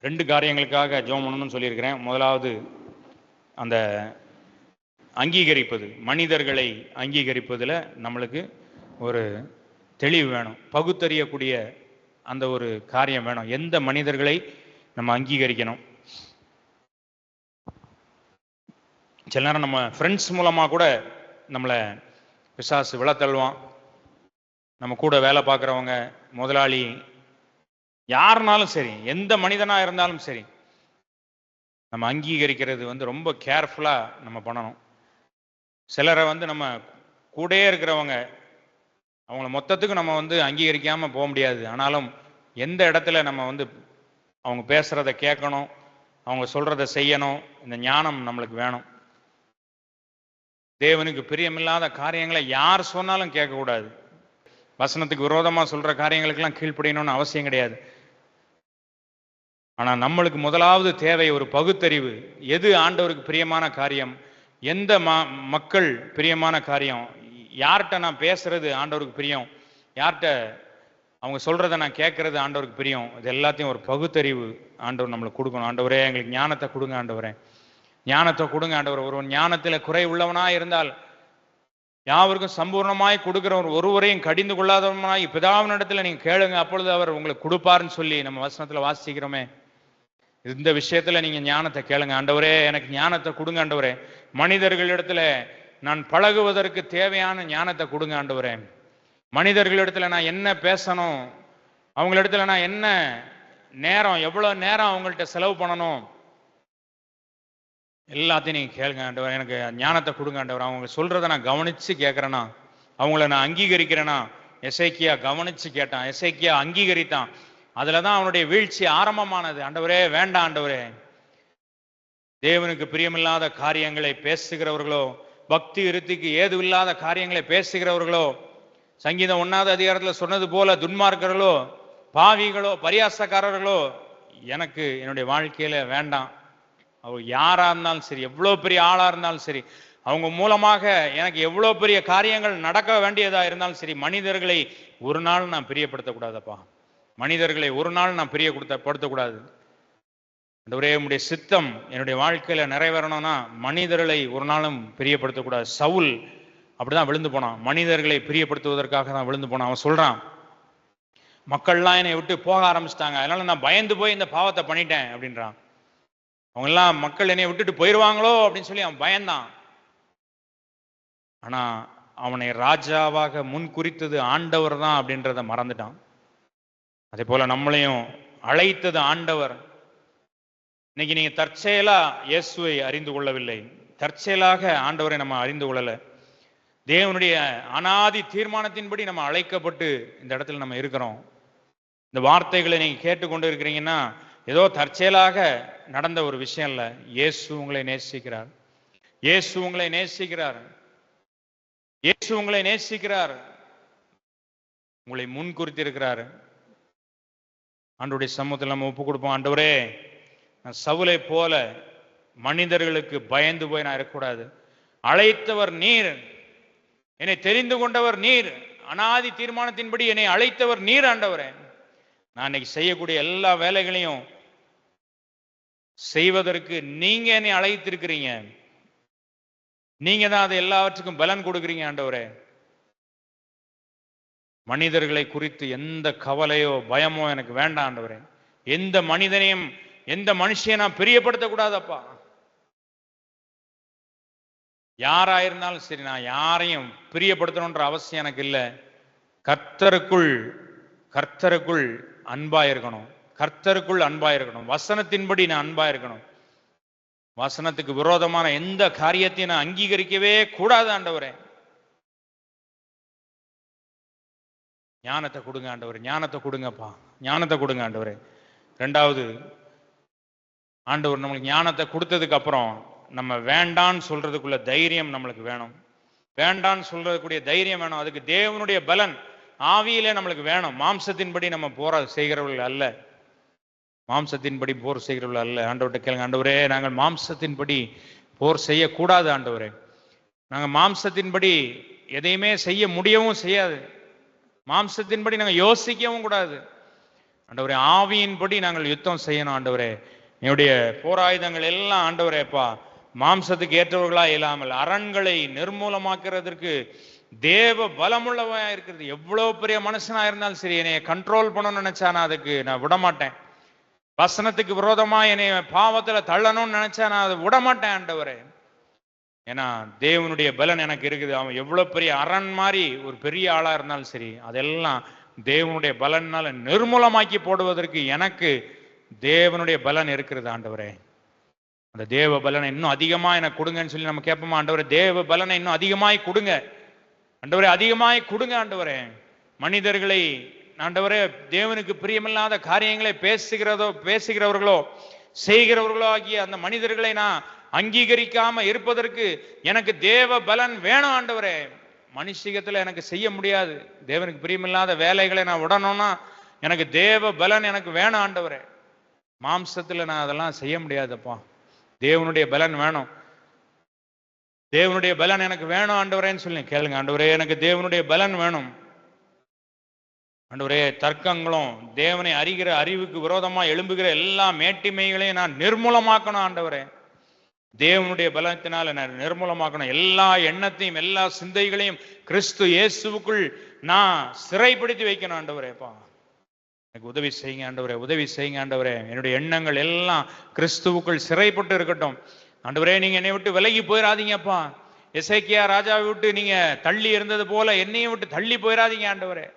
2 காரியங்களுக்காக ஜெபம் பண்ணணும்னு சொல்லியிருக்கிறேன். முதலாவது அந்த அங்கீகரிப்பது, மனிதர்களை அங்கீகரிப்பதுல நம்மளுக்கு ஒரு தெளிவு வேணும், பகுத்தறியக்கூடிய அந்த ஒரு காரியம் வேணும். எந்த மனிதர்களை நம்ம அங்கீகரிக்கணும்? சில நேரம் நம்ம ஃப்ரெண்ட்ஸ் மூலமா கூட நம்மளை பிசாசு விழத்தள்ளுவான். நம்ம கூட வேலை பார்க்குறவங்க, முதலாளி, யாருனாலும் சரி, எந்த மனிதனா இருந்தாலும் சரி, நம்ம அங்கீகரிக்கிறது ரொம்ப கேர்ஃபுல்லா நம்ம பண்ணணும். சிலரை நம்ம கூடயே இருக்கிறவங்க, அவங்கள மொத்தத்துக்கு நம்ம அங்கீகரிக்காம போக முடியாது. ஆனாலும் எந்த இடத்துல நம்ம அவங்க பேசுறத கேட்கணும், அவங்க சொல்றத செய்யணும், இந்த ஞானம் நம்மளுக்கு வேணும். தேவனுக்கு பிரியமில்லாத காரியங்களை யார் சொன்னாலும் கேட்கக்கூடாது. வசனத்துக்கு விரோதமா சொல்ற காரியங்களுக்கெல்லாம் கீழ்ப்படியணும்னு அவசியம் கிடையாது. ஆனா நம்மளுக்கு முதலாவது தேவை ஒரு பகுத்தறிவு. எது ஆண்டவருக்கு பிரியமான காரியம், எந்த மக்கள் பிரியமான காரியம், யார்கிட்ட நான் பேசுறது ஆண்டவருக்கு பிரியம், யார்கிட்ட அவங்க சொல்றதை நான் கேட்கறது ஆண்டவருக்கு பிரியம். இது எல்லாத்தையும் ஒரு பகுத்தறிவு ஆண்டவர் நம்மளுக்கு கொடுக்கணும். ஆண்டவரே எங்களுக்கு ஞானத்தை கொடுங்க, ஆண்டவரே ஞானத்தை கொடுங்க ஆண்டவர். ஒருவன் ஞானத்துல குறை உள்ளவனா இருந்தால் யாவருக்கும் சம்பூர்ணமாய் கொடுக்கிறவர், ஒருவரையும் கடிந்து கொள்ளாதவனாய் பிதாவினிடத்துல நீங்க கேளுங்க, அப்பொழுது அவர் உங்களுக்கு கொடுப்பாருன்னு சொல்லி நம்ம வசனத்துல வாசிக்கிறோமே. இந்த விஷயத்துல நீங்க ஞானத்தை கேளுங்க. ஆண்டவரே எனக்கு ஞானத்தை கொடுங்க ஆண்டவரே. மனிதர்களிடத்துல நான் பழகுவதற்கு தேவையான ஞானத்தை கொடுங்க ஆண்டவரே. மனிதர்களிடத்துல நான் என்ன பேசணும், அவங்களிடத்துல நான் என்ன நேரம், எவ்வளவு நேரம் அவங்கள்ட்ட செலவு பண்ணணும், எல்லாத்தையும் நீங்க கேளுங்க ஆண்டவர், எனக்கு ஞானத்தை கொடுங்க ஆண்டவர். அவங்க சொல்றதை நான் கவனிச்சு கேட்கறேனா, அவங்கள நான் அங்கீகரிக்கிறேனா? எசேக்கியா கவனிச்சு கேட்டான், எசேக்கியா அங்கீகரித்தான். அதுலதான் அவனுடைய வீழ்ச்சி ஆரம்பமானது. ஆண்டவரே வேண்டாம் ஆண்டவரே. தேவனுக்கு பிரியமில்லாத காரியங்களை பேசுகிறவர்களோ, பக்தி விருத்திக்கு ஏது இல்லாத காரியங்களை பேசுகிறவர்களோ, சங்கீதம் 1வது அதிகாரத்தில் சொன்னது போல துன்மார்க்கர்களோ, பாவிகளோ, பரியாசக்காரர்களோ எனக்கு என்னுடைய வாழ்க்கையில வேண்டாம். அவங்க யாரா இருந்தாலும் சரி, எவ்வளவு பெரிய ஆளா இருந்தாலும் சரி, அவங்க மூலமாக எனக்கு எவ்வளவு பெரிய காரியங்கள் நடக்க வேண்டியதா இருந்தாலும் சரி, மனிதர்களை ஒரு நாள் நான் பிரியப்படுத்தக்கூடாதப்பா. மனிதர்களை ஒரு நாள் நான் பிரியப்படுத்தக்கூடாது. ஆண்டவரே, உம்முடைய சித்தம் என்னுடைய வாழ்க்கையில நிறைவேறணும்னா மனிதர்களை ஒரு நாளும் பிரியப்படுத்தக்கூடாது. சவுல் அப்படிதான் விழுந்து போனான், மனிதர்களை பிரியப்படுத்துவதற்காக தான் விழுந்து போனான். அவன் சொல்றான், மக்கள்லாம் என்னை விட்டு போக ஆரம்பிச்சிட்டாங்க, அதனால நான் பயந்து போய் இந்த பாவத்தை பண்ணிட்டேன் அப்படின்றான். அவங்க எல்லாம் மக்கள் என்னை விட்டுட்டு போயிடுவாங்களோ அப்படின்னு சொல்லி அவன் பயந்தான். ஆனா அவனை ராஜாவாக முன் குறித்தது ஆண்டவர் தான் அப்படின்றத மறந்துட்டான். அதே போல நம்மளையும் அழைத்தது ஆண்டவர். இன்னைக்கு நீங்க தற்செயலா இயேசுவை அறிந்து கொள்ளவில்லை, தற்செயலாக ஆண்டவரை நம்ம அறிந்து கொள்ளல. தேவனுடைய அனாதி தீர்மானத்தின்படி நம்ம அழைக்கப்பட்டு இந்த இடத்துல நம்ம இருக்கிறோம். இந்த வார்த்தைகளை நீங்க கேட்டுக்கொண்டு இருக்கிறீங்கன்னா ஏதோ தற்செயலாக நடந்த ஒரு விஷயம் இல்ல. இயேசு உங்களை நேசிக்கிறார், இயேசு உங்களை நேசிக்கிறார், இயேசு உங்களை நேசிக்கிறார், உங்களை முன் குறித்திருக்கிறார். ஆண்டவருடைய சமூகத்தில் நம்ம ஒப்பு கொடுப்போம். ஆண்டவரே, நான் சவுலை போல மனிதர்களுக்கு பயந்து போய் நான் இருக்கக்கூடாது. அழைத்தவர் நீர், என்னை தெரிந்து கொண்டவர் நீர், அனாதி தீர்மானத்தின்படி என்னை அழைத்தவர் நீர். ஆண்டவரே, நான் இன்னைக்கு செய்யக்கூடிய எல்லா வேலைகளையும் செய்வதற்கு நீங்க என்னை அழைத்திருக்கிறீங்க, நீங்க தான் அது எல்லாவற்றுக்கும் பலன் கொடுக்குறீங்க. ஆண்டவரே, மனிதர்களை குறித்து எந்த கவலையோ பயமோ எனக்கு வேண்டாம். ஆண்டவரே, எந்த மனிதனையும் எந்த மனுஷனையும் நான் பிரியப்படுத்தக்கூடாதப்பா. யாராயிருந்தாலும் சரி, நான் யாரையும் பிரியப்படுத்தணுன்ற அவசியம் எனக்கு இல்லை. கர்த்தருக்குள் அன்பாயிருக்கணும், கர்த்தருக்குள் அன்பாயிருக்கணும், வசனத்தின்படி நான் அன்பாயிருக்கணும். வசனத்துக்கு விரோதமான எந்த காரியத்தையும் நான் அங்கீகரிக்கவே கூடாது. ஆண்டவரே, ஞானத்தை கொடுங்க ஆண்டவரே, ஞானத்தை கொடுங்கப்பா, ஞானத்தை கொடுங்க ஆண்டவரே. ரெண்டாவது, ஆண்டவர் நம்மளுக்கு ஞானத்தை கொடுத்ததுக்கு அப்புறம் நம்ம வேண்டான்னு சொல்றதுக்குள்ள தைரியம் நம்மளுக்கு வேணும். வேண்டான்னு சொல்றதுக்குரிய தைரியம் வேணும். அதுக்கு தேவனுடைய பலன் ஆவியிலே நம்மளுக்கு வேணும். மாம்சத்தின்படி நம்ம போற செய்கிறவர்கள் அல்ல, மாம்சத்தின்படி போர் செய்கிறவர்கள் அல்ல. ஆண்டவர்கிட்ட கேளுங்க, ஆண்டவரே, நாங்கள் மாம்சத்தின்படி போர் செய்யக்கூடாது. ஆண்டவரே, நாங்கள் மாம்சத்தின்படி எதையுமே செய்ய முடியவும் செய்யாது, மாம்சத்தின்படி நாங்கள் யோசிக்கவும் கூடாது. ஆண்டவரே, ஆவியின்படி நாங்கள் யுத்தம் செய்யணும். ஆண்டவரே, என்னுடைய போராயுதங்கள் எல்லாம் ஆண்டவரேப்பா மாம்சத்துக்கு ஏற்றவர்களா இல்லாமல் அரண்களை நிர்மூலமாக்குறதற்கு தேவ பலமுள்ளவா இருக்கிறது. எவ்வளவு பெரிய மனுஷனா இருந்தாலும் சரி, என்னைய கண்ட்ரோல் பண்ணணும்னு நினைச்சா நான் அதுக்கு நான் விடமாட்டேன். வசனத்துக்கு விரோதமா என்னைய பாவத்துல தள்ளணும்னு நினைச்சா நான் அதை விடமாட்டேன். ஆண்டவரே, ஏன்னா தேவனுடைய பலன் எனக்கு இருக்குது. அவன் எவ்வளவு பெரிய அரண் மாதிரி ஒரு பெரிய ஆளா இருந்தாலும் சரி, அதெல்லாம் தேவனுடைய பலனால நிர்மூலமாக்கி போடுவதற்கு எனக்கு தேவனுடைய பலன் இருக்கிறது. ஆண்டவரே, அந்த தேவ பலனை இன்னும் அதிகமா எனக்கு கொடுங்கன்னு சொல்லி நம்ம கேட்போமா? ஆண்டவரே, தேவ பலனை இன்னும் அதிகமாய் கொடுங்க ஆண்டவரே, அதிகமாய் கொடுங்க. ஆண்டவரே, மனிதர்களை ஆண்டவரே தேவனுக்கு பிரியமில்லாத காரியங்களை பேசுகிறவர்களோ செய்கிறவர்களோ ஆகிய அந்த மனிதர்களை நான் அங்கீகரிக்காம இருப்பதற்கு எனக்கு தேவ பலன் வேணும். ஆண்டவரே, மனுஷிகத்துல எனக்கு செய்ய முடியாது. தேவனுக்கு பிரியமில்லாத வேலைகளை நான் விடணும்னா எனக்கு தேவ பலன் எனக்கு வேணும். ஆண்டவரே, மாம்சத்துல நான் அதெல்லாம் செய்ய முடியாதுப்பா. தேவனுடைய பலன் வேணும், தேவனுடைய பலன் எனக்கு வேணும். ஆண்டவரேன்னு சொல்லி கேளுங்க. ஆண்டவரே, எனக்கு தேவனுடைய பலன் வேணும். ஆண்டவரே, தர்க்கங்களும் தேவனை அறிகிற அறிவுக்கு விரோதமா எழும்புகிற எல்லா மேட்டிமைகளையும் நான் நிர்மூலமாக்கணும். ஆண்டவரே, தேவனுடைய பலத்தினால நான் நிர்மூலமாக்கணும். எல்லா எண்ணத்தையும் எல்லா சிந்தைகளையும் கிறிஸ்து இயேசுவுக்குள் நான் சிறைப்படுத்தி வைக்கணும். ஆண்டவரேப்பா, எனக்கு உதவி செய்யுங்க. ஆண்டவரே, உதவி செய்யுங்க. ஆண்டவரே, என்னுடைய எண்ணங்கள் எல்லாம் கிறிஸ்துவுக்குள் சிறைப்பட்டு இருக்கட்டும். ஆண்டவரே, நீங்க என்னை விட்டு விலகி போயிடாதீங்கப்பா. எசேக்கியா ராஜாவை விட்டு நீங்க தள்ளி இருந்தது போல என்னையும் விட்டு தள்ளி போயிடாதீங்க. ஆண்டவரே,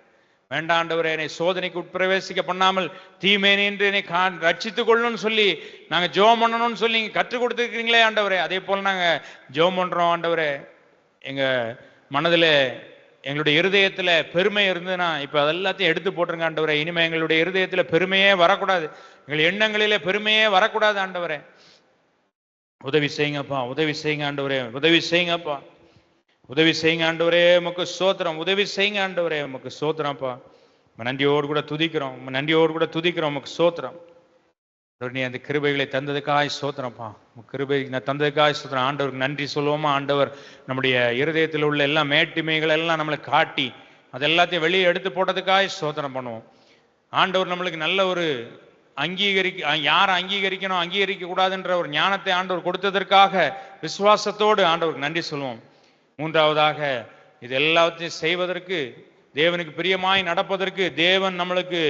வேண்டாம் ஆண்டவரே, என்னை சோதனைக்கு உட்பிரவேசிக்க பண்ணாமல் தீமை என்று என்னை ரட்சித்துக் கொள்ளணும்னு சொல்லி நாங்க ஜெபம் பண்ணணும்னு சொல்லி நீங்க கற்றுக் கொடுத்துருக்கீங்களே ஆண்டவரே, அதே போல நாங்க ஜெபம் பண்றோம் ஆண்டவரே. எங்க மனதுல எங்களுடைய இருதயத்துல பெருமை இருந்ததுன்னா இப்ப அதெல்லாத்தையும் எடுத்து போட்டுருங்க ஆண்டவரே. இனிமே எங்களுடைய இருதயத்துல பெருமையே வரக்கூடாது, எங்கள் எண்ணங்களிலே பெருமையே வரக்கூடாது ஆண்டவரே. உதவி செய்யுங்கப்பா, உதவி செய்யுங்க ஆண்டவரே, உதவி செய்யுங்கப்பா, உதவி செய்யுங்க ஆண்டவரே. உமக்கு ஸ்தோத்திரம், உதவி செய்யுங்க ஆண்டவரே. உமக்கு ஸ்தோத்திரம்ப்பா, நன்றியோடு கூட துதிக்கிறோம், நன்றியோடு கூட துதிக்கிறோம். உமக்கு ஸ்தோத்திரம். நீ அந்த கிருபைகளை தந்ததுக்காய் ஸ்தோத்திரம்ப்பா, கிருபை தந்ததுக்காய் ஸ்தோத்திரம். ஆண்டவருக்கு நன்றி சொல்லுவோமா? ஆண்டவர் நம்முடைய இருதயத்தில் உள்ள எல்லா மேட்டிமைகள் எல்லாம் நம்மளை காட்டி அது எல்லாத்தையும் வெளியே எடுத்து போட்டதுக்காய் ஸ்தோத்திரம் பண்ணுவோம். ஆண்டவர் நம்மளுக்கு நல்ல ஒரு யாரை அங்கீகரிக்கணும் அங்கீகரிக்க கூடாதுன்ற ஒரு ஞானத்தை ஆண்டவர் கொடுத்ததற்காக விசுவாசத்தோடு ஆண்டவருக்கு நன்றி சொல்லுவோம். மூன்றாவதாக, இது எல்லாத்தையும் செய்வதற்கு, தேவனுக்கு பிரியமாய் நடப்பதற்கு தேவன் நம்மளுக்கு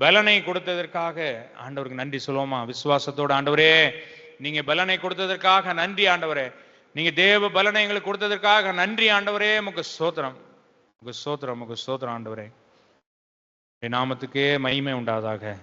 பலனை கொடுத்ததற்காக ஆண்டவருக்கு நன்றி சொல்லுவோமா? விசுவாசத்தோடு, ஆண்டவரே நீங்க பலனை கொடுத்ததற்காக நன்றி ஆண்டவரே, நீங்க தேவ பலனை எங்களுக்கு கொடுத்ததற்காக நன்றி ஆண்டவரே. உமக்கு ஸ்தோத்திரம், உமக்கு ஸ்தோத்திரம், உமக்கு ஸ்தோத்திரம் ஆண்டவரே. நாமத்துக்கே மகிமை உண்டாதாக.